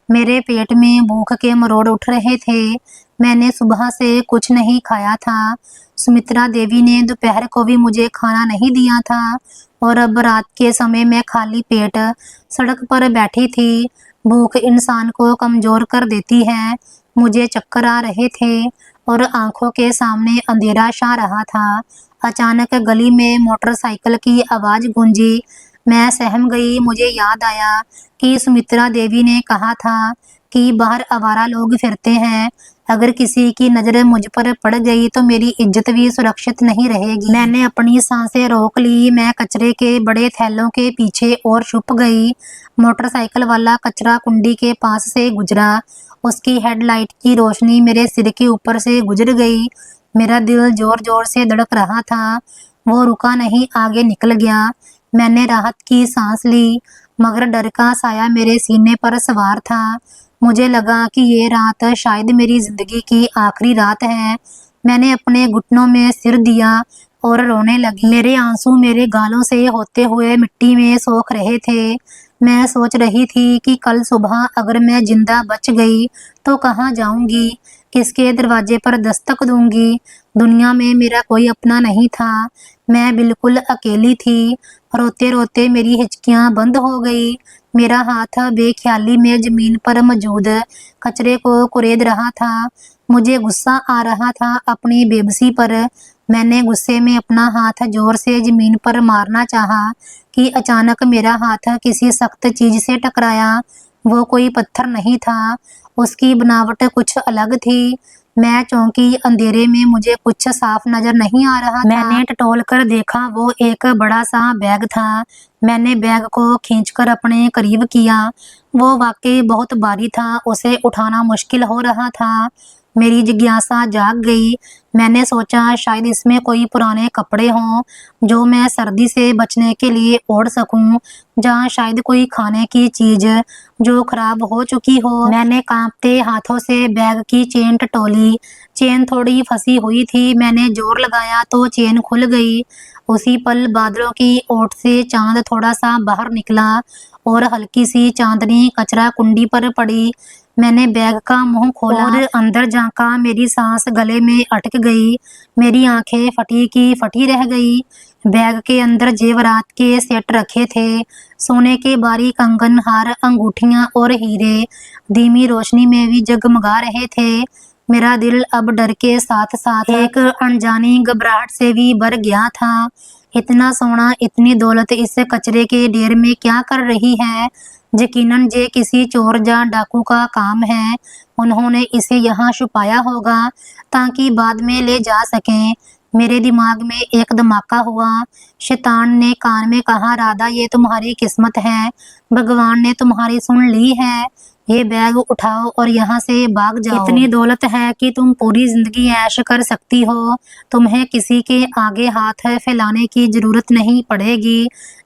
मेरे पेट में भूख के मरोड़ उठ रहे थे। मैंने सुबह से कुछ नहीं खाया था। सुमित्रा देवी ने दोपहर को भी मुझे खाना नहीं दिया था और अब रात के समय मैं खाली पेट सड़क पर बैठी थी। भूख इंसान को कमजोर कर देती है। मुझे चक्कर आ रहे थे और आंखों के सामने अंधेरा छा रहा था। अचानक गली में मोटरसाइकिल की आवाज गूंजी। मैं सहम गई। मुझे याद आया कि सुमित्रा देवी ने कहा था कि बाहर आवारा लोग फिरते हैं। अगर किसी की नजर मुझ पर पड़ गई तो मेरी इज्जत भी सुरक्षित नहीं रहेगी। मैंने अपनी सांसें रोक ली। मैं कचरे के बड़े थैलों के पीछे और छुप गई। मोटरसाइकिल वाला कचरा कुंडी के पास से गुजरा। उसकी हेडलाइट की रोशनी मेरे सिर के ऊपर से गुजर गई। मेरा दिल जोर जोर से धड़क रहा था। वो रुका नहीं, आगे निकल गया। मैंने राहत की सांस ली। मगर डर का साया मेरे सीने पर सवार था। मुझे लगा कि ये रात शायद मेरी जिंदगी की आखिरी रात है। मैंने अपने घुटनों में सिर दिया और रोने लगी। मेरे आंसू मेरे गालों से होते हुए मिट्टी में सोख रहे थे। मैं सोच रही थी कि कल सुबह अगर मैं जिंदा बच गई तो कहाँ जाऊंगी, किसके दरवाजे पर दस्तक दूंगी। दुनिया में मेरा कोई अपना नहीं था। मैं बिल्कुल अकेली थी। रोते रोते मेरी हिचकियां बंद हो गई। मेरा हाथ बेख्याली में जमीन पर मौजूद कचरे को कुरेद रहा था। मुझे गुस्सा आ रहा था अपनी बेबसी पर। मैंने गुस्से में अपना हाथ जोर से जमीन पर मारना चाहा कि अचानक मेरा हाथ किसी सख्त चीज से टकराया। वो कोई पत्थर नहीं था, उसकी बनावट कुछ अलग थी। मैं चौंकी। अंधेरे में मुझे कुछ साफ नजर नहीं आ रहा था। मैंने टटोल कर देखा, वो एक बड़ा सा बैग था। मैंने बैग को खींचकर अपने करीब किया। वो वाकई बहुत भारी था, उसे उठाना मुश्किल हो रहा था। मेरी जिज्ञासा जाग गई। मैंने सोचा शायद इसमें कोई पुराने कपड़े हों जो मैं सर्दी से बचने के लिए ओढ़ सकूं, जहाँ शायद कोई खाने की चीज जो खराब हो चुकी हो। मैंने कांपते हाथों से बैग की चेन टटोली। चेन थोड़ी फंसी हुई थी। मैंने जोर लगाया तो चेन खुल गई। उसी पल बादलों की ओट से चांद थोड़ा सा बाहर निकला और हल्की सी चांदनी कचरा कुंडी पर पड़ी। मैंने बैग का मुंह खोला और अंदर झांका। मेरी सांस गले में अटक गई। मेरी आंखें फटी की फटी रह गई। बैग के अंदर जेवरात के सेट रखे थे, सोने के बारीक कंगन, हार, अंगूठियां और हीरे धीमी रोशनी में भी जगमगा रहे थे। मेरा दिल अब डर के साथ साथ एक अनजानी घबराहट से भी भर गया था। इतना सोना, इतनी दौलत इस कचरे के ढेर में क्या कर रही है? यकीनन ये किसी चोर या डाकू का काम है। उन्होंने इसे यहाँ छुपाया होगा ताकि बाद में ले जा सकें। मेरे दिमाग में एक धमाका हुआ। शैतान ने कान में कहा, राधा, ये तुम्हारी किस्मत है। भगवान ने तुम्हारी सुन ली है। ये बैग उठाओ और यहाँ से भाग जाओ। इतनी दौलत है कि तुम पूरी जिंदगी ऐश कर सकती हो। तुम्हें किसी के आगे हाथ फैलाने की जरूरत नहीं पड़ेगी।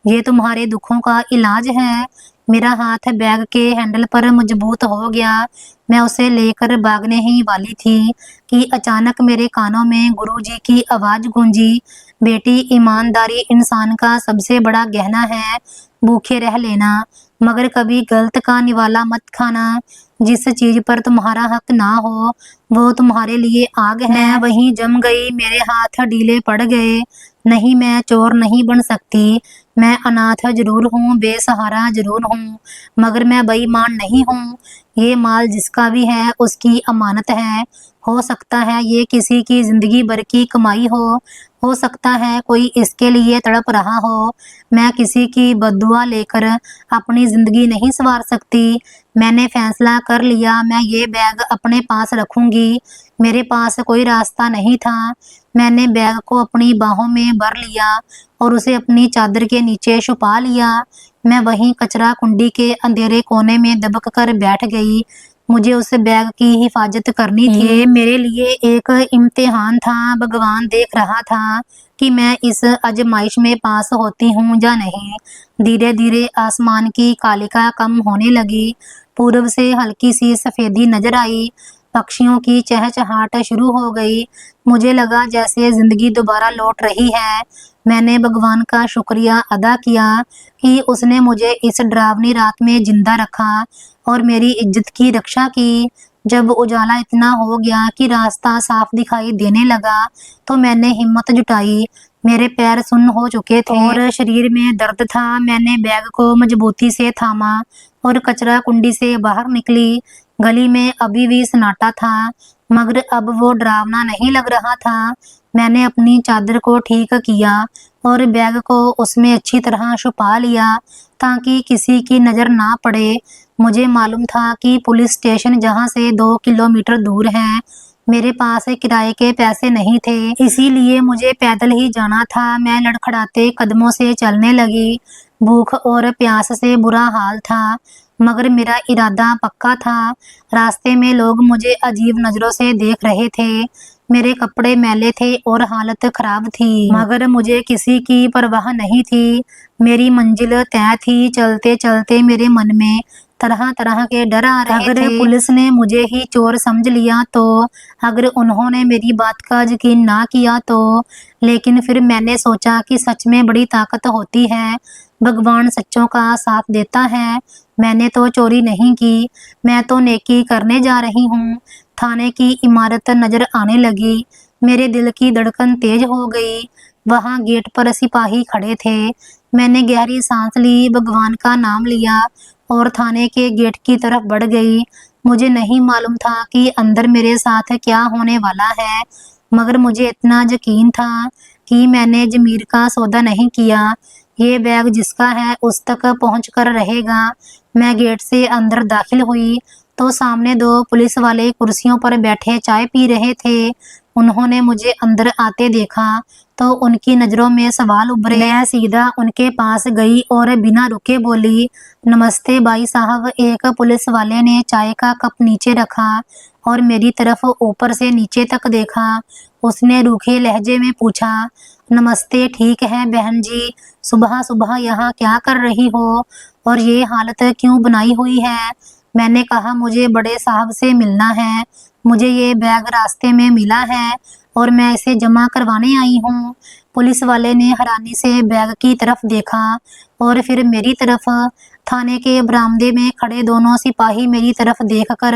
ये तुम्हारे दुखों का इलाज है। मेरा हाथ बैग के हैंडल पर मजबूत हो गया। मैं उसे लेकर भागने ही वाली थी कि अचानक मेरे कानों में गुरुजी की आवाज गूंजी, बेटी, ईमानदारी इंसान का सबसे बड़ा गहना है। भूखे रह लेना, मगर कभी गलत का निवाला मत खाना। जिस चीज पर तुम्हारा हक ना हो वो तुम्हारे लिए आग है। मैं वहीं जम गई। मेरे हाथ ढीले पड़ गए। नहीं, मैं चोर नहीं बन सकती। मैं अनाथ जरूर हूँ, बेसहारा जरूर हूँ, मगर मैं बेईमान नहीं हूँ। ये माल जिसका भी है उसकी अमानत है। हो सकता है ये किसी की जिंदगी भर की कमाई हो सकता है कोई इसके लिए तड़प रहा हो। मैं किसी की बद्दुआ लेकर अपनी जिंदगी नहीं संवार सकती। मैंने फैसला कर लिया, मैं ये बैग अपने पास रखूंगी। मेरे पास कोई रास्ता नहीं था। मैंने बैग को अपनी बाहों में भर लिया और उसे अपनी चादर के नीचे छुपा लिया। मैं वहीं कचरा कुंडी के अंधेरे कोने में दबक कर बैठ गई। मुझे उस बैग की हिफाजत करनी थी। ये मेरे लिए एक इम्तिहान था। भगवान देख रहा था कि मैं इस आजमाइश में पास होती हूँ या नहीं। धीरे धीरे आसमान की कालिका कम होने लगी। पूर्व से हल्की सी सफेदी नजर आई। पक्षियों की चहचहाट शुरू हो गई। मुझे लगा जैसे जिंदगी दोबारा लौट रही है। मैंने भगवान का शुक्रिया अदा किया कि उसने मुझे इस डरावनी रात में जिंदा रखा और मेरी इज्जत की रक्षा की। जब उजाला इतना हो गया कि रास्ता साफ दिखाई देने लगा तो मैंने हिम्मत जुटाई। मेरे पैर सुन्न हो चुके थे और शरीर में दर्द था। मैंने बैग को मजबूती से थामा और कचरा कुंडी से बाहर निकली। गली में अभी भी सन्नाटा था, मगर अब वो डरावना नहीं लग रहा था। मैंने अपनी चादर को ठीक किया और बैग को उसमें अच्छी तरह छुपा लिया ताकि किसी की नजर ना पड़े। मुझे मालूम था कि पुलिस स्टेशन जहां से 2 किलोमीटर दूर है। मेरे पास किराए के पैसे नहीं थे, इसीलिए मुझे पैदल ही जाना था। मैं लड़खड़ाते कदमों से चलने लगी। भूख और प्यास से बुरा हाल था, मगर मेरा इरादा पक्का था। रास्ते में लोग मुझे अजीब नजरों से देख रहे थे। मेरे कपड़े मैले थे और हालत खराब थी, मगर मुझे किसी की परवाह नहीं थी। मेरी मंजिल तय थी। चलते चलते मेरे मन में तरह तरह के डर आ रहे थे। अगर पुलिस ने मुझे ही चोर समझ लिया तो, अगर उन्होंने मेरी बात का यकीन ना किया तो। लेकिन फिर मैंने सोचा कि सच में बड़ी ताकत होती है, भगवान सच्चों का साथ देता है। मैंने तो चोरी नहीं की, मैं तो नेकी करने जा रही हूँ। थाने की इमारत नजर आने लगी। मेरे दिल की धड़कन तेज हो गई। वहां गेट पर सिपाही खड़े थे। मैंने गहरी सांस ली, भगवान का नाम लिया और थाने के गेट की तरफ बढ़ गई। मुझे नहीं मालूम था कि अंदर मेरे साथ क्या होने वाला है, मगर मुझे इतना यकीन था कि मैंने जमीर का सौदा नहीं किया। ये बैग जिसका है उस तक पहुंच कर रहेगा। मैं गेट से अंदर दाखिल हुई तो सामने दो पुलिस वाले कुर्सियों पर बैठे चाय पी रहे थे। उन्होंने मुझे अंदर आते देखा तो उनकी नजरों में सवाल उभरे। मैं सीधा उनके पास गई और बिना रुके बोली, नमस्ते भाई साहब। एक पुलिस वाले ने चाय का कप नीचे रखा और मेरी तरफ ऊपर से नीचे तक देखा। उसने रूखे लहजे में पूछा, नमस्ते, ठीक है बहन जी, सुबह सुबह यहाँ क्या कर रही हो और ये हालत क्यों बनाई हुई है? मैंने कहा, मुझे बड़े साहब से मिलना है। मुझे ये बैग रास्ते में मिला है और मैं इसे जमा करवाने आई हूँ। पुलिस वाले ने हैरानी से बैग की तरफ देखा और फिर मेरी तरफ। थाने के बरामदे में खड़े दोनों सिपाही मेरी तरफ देखकर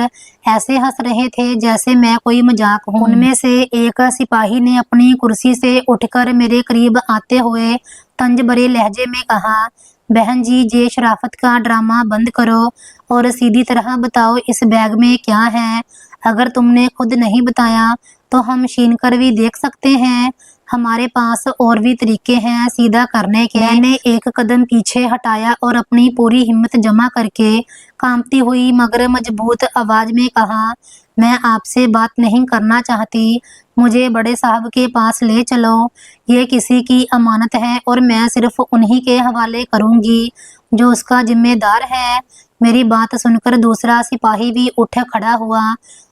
ऐसे हंस रहे थे जैसे मैं कोई मजाक हूँ। उनमें से एक सिपाही ने अपनी कुर्सी से उठकर मेरे करीब आते हुए तंज भरे लहजे में कहा, बहन जी, ये शराफत का ड्रामा बंद करो और सीधी तरह बताओ इस बैग में क्या है। अगर तुमने खुद नहीं बताया तो हम छीन कर भी देख सकते हैं। हमारे पास और भी तरीके हैं सीधा करने के। मैंने एक कदम पीछे हटाया और अपनी पूरी हिम्मत जमा करके कांपती हुई मगर मजबूत आवाज में कहा, मैं आपसे बात नहीं करना चाहती। मुझे बड़े साहब के पास ले चलो। ये किसी की अमानत है और मैं सिर्फ उन्हीं के हवाले करूंगी जो उसका जिम्मेदार है। मेरी बात सुनकर दूसरा सिपाही भी उठ खड़ा हुआ।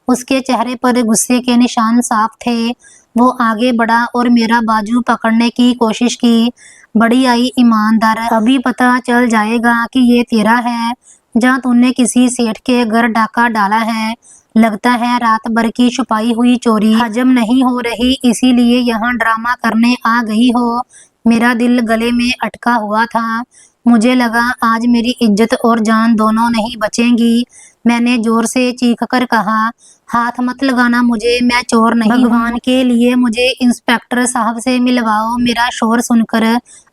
उसके चेहरे पर गुस्से के निशान साफ थे। वो आगे बढ़ा और मेरा बाजू पकड़ने की कोशिश की। बड़ी आई ईमानदार, अभी पता चल जाएगा कि ये तेरा है, जहाँ तूने किसी सेठ के घर डाका डाला है। लगता है रात भर की छुपाई हुई चोरी हजम नहीं हो रही, इसीलिए यहाँ ड्रामा करने आ गई हो। मेरा दिल गले में अटका हुआ था। मुझे लगा आज मेरी इज्जत और जान दोनों नहीं बचेंगी। मैंने जोर से चीख कर कहा, हाथ मत लगाना मुझे, मैं चोर नहीं। भगवान के लिए मुझे इंस्पेक्टर साहब से मिलवाओ। मेरा शोर सुनकर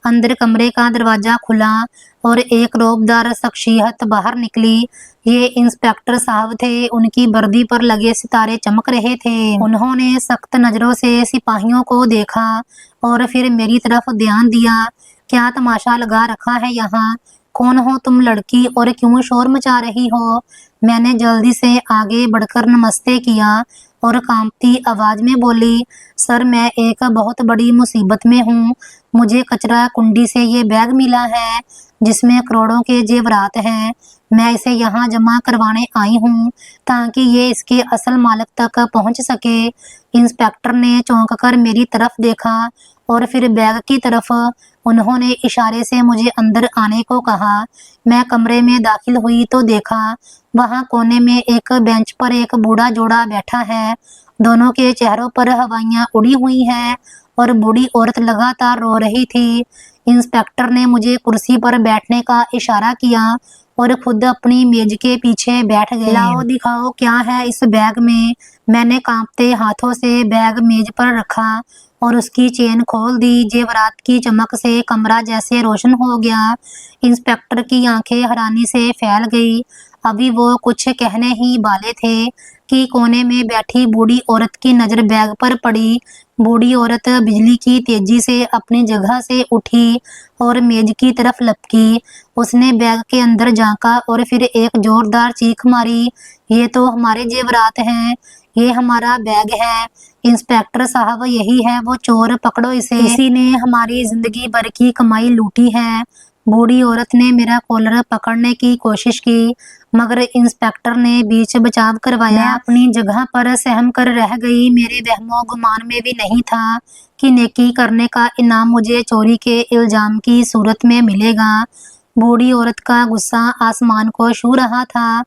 अंदर कमरे का दरवाजा खुला और एक रौबदार शख्सियत बाहर निकली। ये इंस्पेक्टर साहब थे। उनकी वर्दी पर लगे सितारे चमक रहे थे। उन्होंने सख्त नजरों से सिपाहियों को देखा और फिर मेरी तरफ ध्यान दिया। क्या तमाशा लगा रखा है यहाँ? कौन हो तुम लड़की और क्यों शोर मचा रही हो? मैंने जल्दी से आगे बढ़कर नमस्ते किया और कांपती आवाज में बोली, सर, मैं एक बहुत बड़ी मुसीबत में हूँ। मुझे कचरा कुंडी से ये बैग मिला है जिसमें करोड़ों के जेवरात हैं। मैं इसे यहाँ जमा करवाने आई हूँ ताकि ये इसके असल मालिक तक पहुँच सके। इंस्पेक्टर ने चौंक कर मेरी तरफ देखा और फिर बैग की तरफ। उन्होंने इशारे से मुझे अंदर आने को कहा। मैं कमरे में दाखिल हुई तो देखा वहां कोने में एक बेंच पर एक बूढ़ा जोड़ा बैठा है। दोनों के चेहरों पर हवाइयां उड़ी हुई हैं और बूढ़ी औरत लगातार रो रही थी। इंस्पेक्टर ने मुझे कुर्सी पर बैठने का इशारा किया और खुद अपनी मेज के पीछे बैठ गए। लाओ दिखाओ क्या है इस बैग में। मैंने कांपते हाथों से बैग मेज पर रखा और उसकी चेन खोल दी। जेवरात की चमक से कमरा जैसे रोशन हो गया। इंस्पेक्टर की आंखें हैरानी से फैल गई। अभी वो कुछ कहने ही वाले थे कि कोने में बैठी बूढ़ी औरत की नजर बैग पर पड़ी। बूढ़ी औरत बिजली की तेजी से अपनी जगह से उठी और मेज की तरफ लपकी। उसने बैग के अंदर झांका और फिर एक जोरदार चीख मारी, ये तो हमारे जेवरात हैं, ये हमारा बैग है। इंस्पेक्टर साहब, यही है वो चोर, पकड़ो इसे। इसी ने हमारी जिंदगी भर की कमाई लूटी है। बूढ़ी औरत ने मेरा कॉलर पकड़ने की कोशिश की, मगर इंस्पेक्टर ने बीच बचाव करवाया। मैं अपनी जगह पर सहम कर रह गई। मेरे वहमो गुमान में भी नहीं था कि नेकी करने का इनाम मुझे चोरी के इल्जाम की सूरत में मिलेगा। बूढ़ी औरत का गुस्सा आसमान को छू रहा था।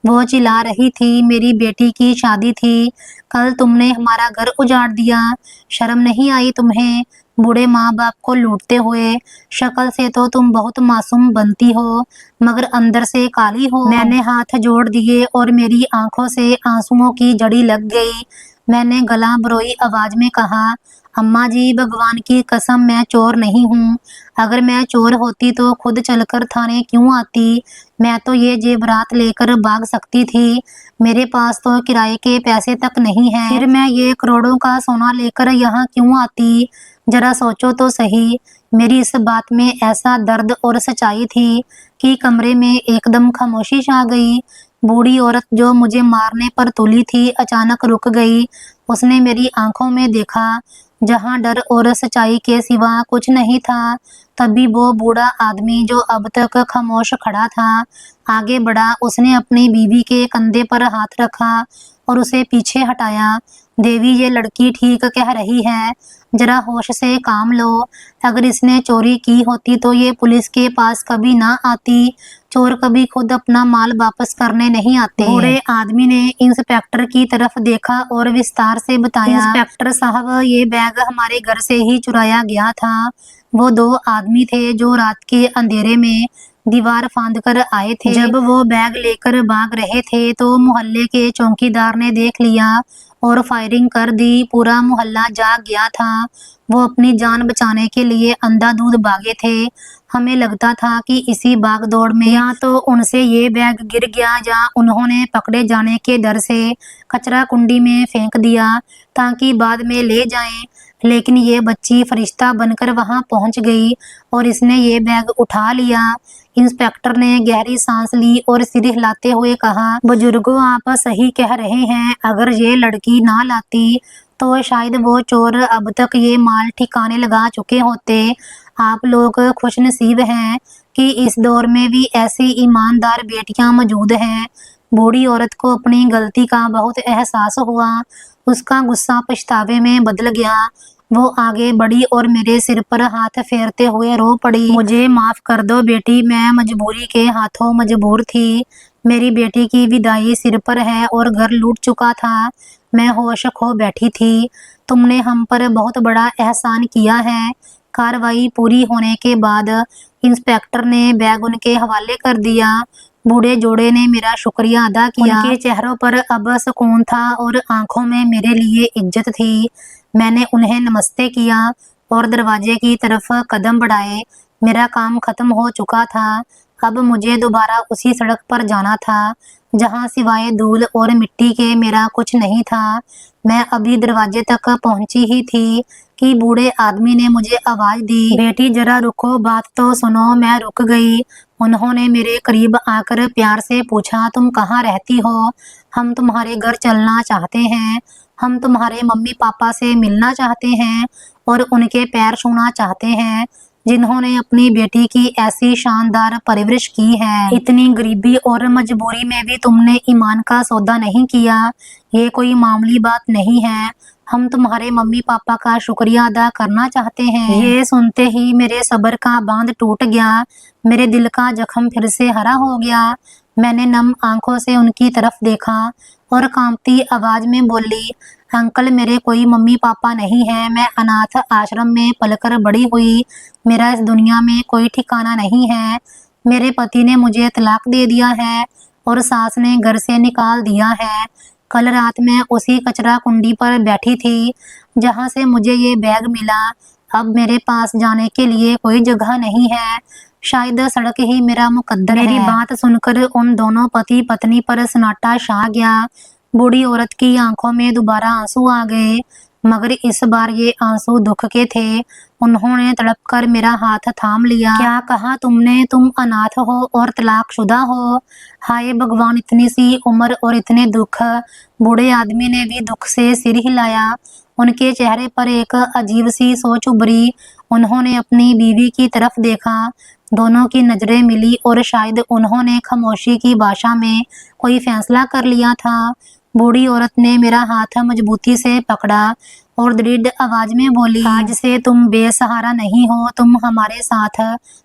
वो चिल्ला रही थी, मेरी बेटी की शादी थी, कल तुमने हमारा घर उजाड़ दिया, शर्म नहीं आई तुम्हें बूढ़े माँ बाप को लूटते हुए। शक्ल से तो तुम बहुत मासूम बनती हो, मगर अंदर से काली हो। मैंने हाथ जोड़ दिए और मेरी आंखों से आंसुओं की जड़ी लग गई। मैंने गला बरोई आवाज में कहा, अम्मा जी, भगवान की कसम मैं चोर नहीं हूँ। अगर मैं चोर होती तो खुद चलकर थाने क्यों आती। मैं तो ये जेवरात लेकर भाग सकती थी। मेरे पास तो किराए के पैसे तक नहीं है। फिर मैं ये करोड़ों का सोना लेकर यहाँ क्यों आती। जरा सोचो तो सही। मेरी इस बात में ऐसा दर्द और सच्चाई थी कि कमरे में एकदम खामोशी छा गई। बूढ़ी औरत जो मुझे मारने पर तुली थी अचानक रुक गई। उसने मेरी आंखों में देखा, जहां डर और सच्चाई के सिवा कुछ नहीं था। तभी वो बूढ़ा आदमी जो अब तक खामोश खड़ा था आगे बढ़ा। उसने अपनी बीवी के कंधे पर हाथ रखा और उसे पीछे हटाया। देवी, ये लड़की ठीक कह रही है, जरा होश से काम लो। अगर इसने चोरी की होती तो ये पुलिस के पास कभी ना आती। चोर कभी खुद अपना माल वापस करने नहीं आते। बूढ़े आदमी ने इंस्पेक्टर की तरफ देखा और विस्तार से बताया, इंस्पेक्टर साहब, ये बैग हमारे घर से ही चुराया गया था। वो दो आदमी थे जो रात के अंधेरे में दीवार फांद कर आए थे। जब वो बैग लेकर भाग रहे थे तो मोहल्ले के चौकीदार ने देख लिया और फायरिंग कर दी। पूरा मोहल्ला जाग गया था। वो अपनी जान बचाने के लिए अंधाधुंध भागे थे। हमें लगता था कि इसी भागदौड़ में या तो उनसे ये बैग गिर गया या उन्होंने पकड़े जाने के डर से कचरा कुंडी में फेंक दिया ताकि बाद में ले जाएं। लेकिन ये बच्ची फरिश्ता बनकर वहां पहुंच गई और इसने ये बैग उठा लिया। इंस्पेक्टर ने गहरी सांस ली और सिर हिलाते हुए कहा, बुजुर्गों, आप सही कह रहे हैं। अगर ये लड़की ना लाती तो शायद वो चोर अब तक ये माल ठिकाने लगा चुके होते। आप लोग खुशनसीब हैं कि इस दौर में भी ऐसी ईमानदार बेटियां मौजूद हैं। बूढ़ी औरत को अपनी गलती का बहुत एहसास हुआ। उसका गुस्सा पछतावे में बदल गया। वो आगे बढ़ी और मेरे सिर पर हाथ फेरते हुए रो पड़ी, मुझे माफ कर दो बेटी, मैं मजबूरी के हाथों मजबूर थी। मेरी बेटी की विदाई सिर पर है और घर लूट चुका था। मैं होश खो बैठी थी। तुमने हम पर बहुत बड़ा एहसान किया है। कार्रवाई पूरी होने के बाद इंस्पेक्टर ने बैग उनके हवाले कर दिया। बूढ़े जोड़े ने मेरा शुक्रिया अदा किया। उनके चेहरों पर अब सुकून था और आंखों में मेरे लिए इज्जत थी। मैंने उन्हें नमस्ते किया और दरवाजे की तरफ कदम बढ़ाए। मेरा काम खत्म हो चुका था। अब मुझे दोबारा उसी सड़क पर जाना था जहां सिवाय धूल और मिट्टी के मेरा कुछ नहीं था। मैं अभी दरवाजे तक पहुंची ही थी कि बूढ़े आदमी ने मुझे आवाज दी, बेटी जरा रुको, बात तो सुनो। मैं रुक गई। उन्होंने मेरे करीब आकर प्यार से पूछा, तुम कहाँ रहती हो? हम तुम्हारे घर चलना चाहते हैं। हम तुम्हारे मम्मी पापा से मिलना चाहते हैं और उनके पैर छूना चाहते हैं जिन्होंने अपनी बेटी की ऐसी शानदार परवरिश की है। इतनी गरीबी और मजबूरी में भी तुमने ईमान का सौदा नहीं किया। ये कोई मामूली बात नहीं है। हम तुम्हारे मम्मी पापा का शुक्रिया अदा करना चाहते हैं। ये सुनते ही मेरे सब्र का बांध टूट गया। मेरे दिल का जख्म फिर से हरा हो गया। मैंने नम आंखों से उनकी तरफ देखा और कांपती आवाज में बोली, अंकल, मेरे कोई मम्मी पापा नहीं है। मैं अनाथ आश्रम में पलकर बड़ी हुई। मेरा इस दुनिया में कोई ठिकाना नहीं है। मेरे पति ने मुझे तलाक दे दिया है और सास ने घर से निकाल दिया है। कल रात मैं उसी कचरा कुंडी पर बैठी थी जहां से मुझे ये बैग मिला। अब मेरे पास जाने के लिए कोई जगह नहीं है। शायद सड़क ही मेरा मुकद्दर है। मेरी बात सुनकर उन दोनों पति पत्नी पर सन्नाटा छा गया। बूढ़ी औरत की आंखों में दोबारा आंसू आ गए, मगर इस बार ये आंसू दुख के थे। उन्होंने तड़पकर मेरा हाथ थाम लिया। क्या कहा तुमने? तुम अनाथ हो और तलाकशुदा हो? हाय भगवान, इतनी सी उम्र और इतने दुख। बूढ़े आदमी ने भी दुख से सिर हिलाया। उनके चेहरे पर एक अजीब सी सोच उभरी। उन्होंने अपनी बीवी की तरफ देखा दोनों की नजरें मिली और शायद उन्होंने खामोशी की भाषा में कोई फैसला कर लिया था। बूढ़ी औरत ने मेरा हाथ मजबूती से पकड़ा और दृढ़ आवाज में बोली, आज से तुम बेसहारा नहीं हो, तुम हमारे साथ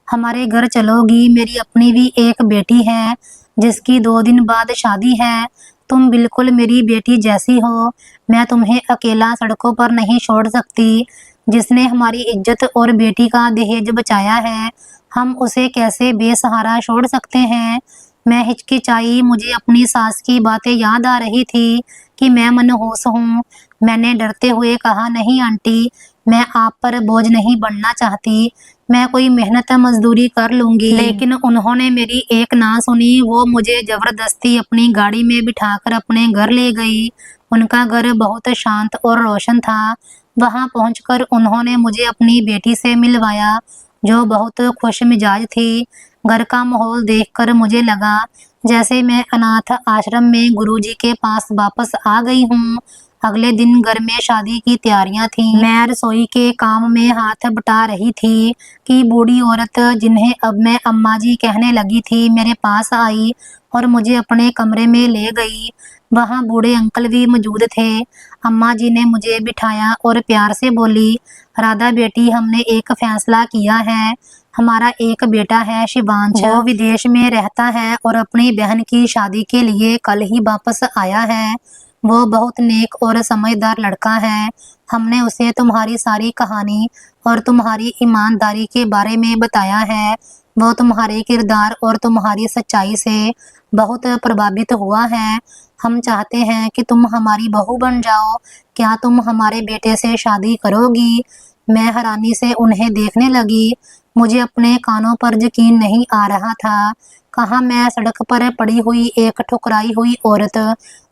हमारे घर चलोगी। मेरी अपनी भी एक बेटी है जिसकी 2 दिन बाद शादी है। तुम बिल्कुल मेरी बेटी जैसी हो। मैं तुम्हें अकेला सड़कों पर नहीं छोड़ सकती। जिसने हमारी इज्जत और बेटी का दहेज बचाया है, हम उसे कैसे बेसहारा छोड़ सकते हैं। मैं हिचकिचाई। मुझे अपनी सास की बातें याद आ रही थी कि मैं मनहूस हूँ। मैंने डरते हुए कहा, नहीं आंटी, मैं आप पर बोझ नहीं बनना चाहती। मैं कोई मेहनत मजदूरी कर लूंगी। लेकिन उन्होंने मेरी एक ना सुनी। वो मुझे जबरदस्ती अपनी गाड़ी में बिठाकर अपने घर ले गई। उनका घर बहुत शांत और रोशन था। वहां पहुंचकर उन्होंने मुझे अपनी बेटी से मिलवाया, जो बहुत खुश मिजाज थी। घर का माहौल देखकर मुझे लगा जैसे मैं अनाथ आश्रम में गुरुजी के पास वापस आ गई हूँ। अगले दिन घर में शादी की तैयारियां थीं। मैं रसोई के काम में हाथ बटा रही थी कि बूढ़ी औरत, जिन्हें अब मैं अम्मा जी कहने लगी थी, मेरे पास आई और मुझे अपने कमरे में ले गई। वहाँ बूढ़े अंकल भी मौजूद थे। अम्मा जी ने मुझे बिठाया और प्यार से बोली, राधा बेटी, हमने एक फैसला किया है। हमारा एक बेटा है शिवांश, वो विदेश में रहता है और अपनी बहन की शादी के लिए कल ही वापस आया है। वो बहुत नेक और समझदार लड़का है। हमने उसे तुम्हारी सारी कहानी और तुम्हारी ईमानदारी के बारे में बताया है। वो तुम्हारे किरदार और तुम्हारी सच्चाई से बहुत प्रभावित हुआ है। हम चाहते हैं कि तुम हमारी बहू बन जाओ। क्या तुम हमारे बेटे से शादी करोगी? मैं हैरानी से उन्हें देखने लगी। मुझे अपने कानों पर यकीन नहीं आ रहा था। कहाँ मैं सड़क पर पड़ी हुई एक ठुकराई हुई औरत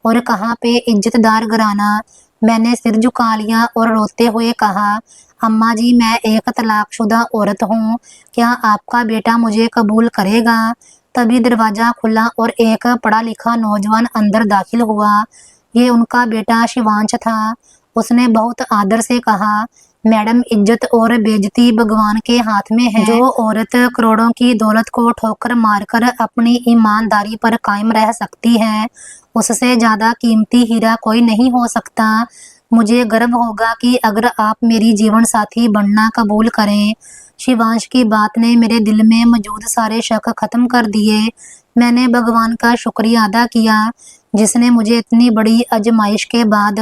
और कहाँ पे इज्जतदार घराना। मैंने सिर झुका लिया और रोते हुए कहा, अम्मा जी, मैं एक तलाकशुदा औरत हूँ। क्या आपका बेटा मुझे कबूल करेगा? तभी दरवाजा खुला और एक पढ़ा लिखा नौजवान अंदर दाखिल हुआ। ये उनका बेटा शिवांश था। उसने बहुत आदर से कहा, मैडम, इज्जत और बेइज्जती भगवान के हाथ में है। जो औरत करोड़ों की दौलत को ठोकर मारकर अपनी ईमानदारी पर कायम रह सकती है, उससे ज्यादा कीमती हीरा कोई नहीं हो सकता। मुझे गर्व होगा कि अगर आप मेरी जीवन साथी बनना कबूल करें। शिवांश की बात ने मेरे दिल में मौजूद सारे शक खत्म कर दिए। मैंने भगवान का शुक्रिया अदा किया, जिसने मुझे इतनी बड़ी आजमाइश के बाद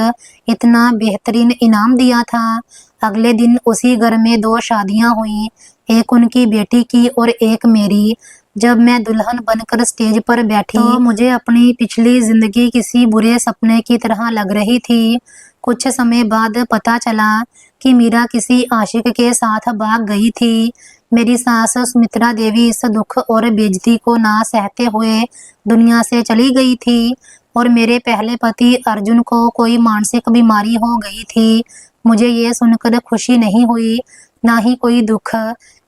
इतना बेहतरीन इनाम दिया था। अगले दिन उसी घर में 2 शादियां हुई, एक उनकी बेटी की और एक मेरी। जब मैं दुल्हन बनकर स्टेज पर बैठी तो मुझे अपनी पिछली जिंदगी किसी बुरे सपने की तरह लग रही थी। कुछ समय बाद पता चला कि मीरा किसी आशिक के साथ भाग गई थी। मेरी सास सुमित्रा देवी इस दुख और बेइज्जती को ना सहते हुए दुनिया से चली गई थी और मेरे पहले पति अर्जुन को कोई मानसिक बीमारी हो गई थी। मुझे ये सुनकर खुशी नहीं हुई, ना ही कोई दुख।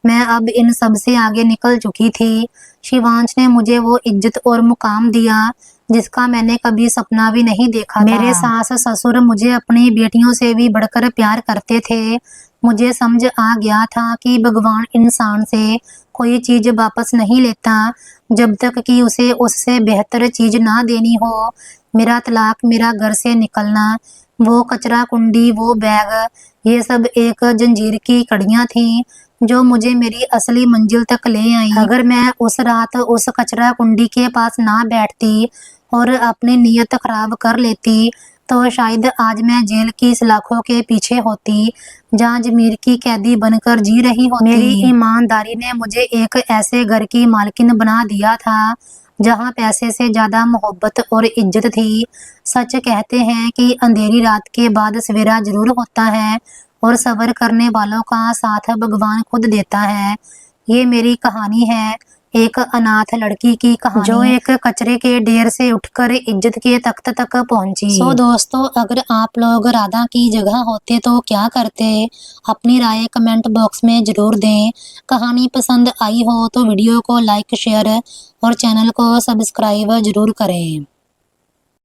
मैं अब इन सब से आगे निकल चुकी थी। शिवांश ने मुझे वो इज्जत और मुकाम दिया जिसका मैंने कभी सपना भी नहीं देखा था। मेरे सास ससुर मुझे अपनी बेटियों से भी बढ़कर प्यार करते थे। मुझे समझ आ गया था कि भगवान इंसान से कोई चीज वापस नहीं लेता जब तक कि उसे उससे बेहतर चीज ना देनी हो। मेरा तलाक, मेरा घर से निकलना, वो कचरा कुंडी, वो बैग, ये सब एक जंजीर की कड़ियां थीं जो मुझे मेरी असली मंजिल तक ले आई। अगर मैं उस रात उस कचरा कुंडी के पास ना बैठती और अपनी नीयत खराब कर लेती तो शायद आज मैं जेल की सलाखों के पीछे होती, जहाँ जमीर की कैदी बनकर जी रही होती। मेरी ईमानदारी ने मुझे एक ऐसे घर की मालकिन बना दिया था जहाँ पैसे से ज्यादा मोहब्बत और इज्जत थी। सच कहते हैं कि अंधेरी रात के बाद सवेरा जरूर होता है और सब्र करने वालों का साथ भगवान खुद देता है। ये मेरी कहानी है, एक अनाथ लड़की की कहानी जो एक कचरे के ढेर से उठकर इज्जत के तख्त तक पहुंची। सो दोस्तों, अगर आप लोग राधा की जगह होते तो क्या करते? अपनी राय कमेंट बॉक्स में जरूर दें। कहानी पसंद आई हो तो वीडियो को लाइक, शेयर और चैनल को सब्सक्राइब जरूर करें।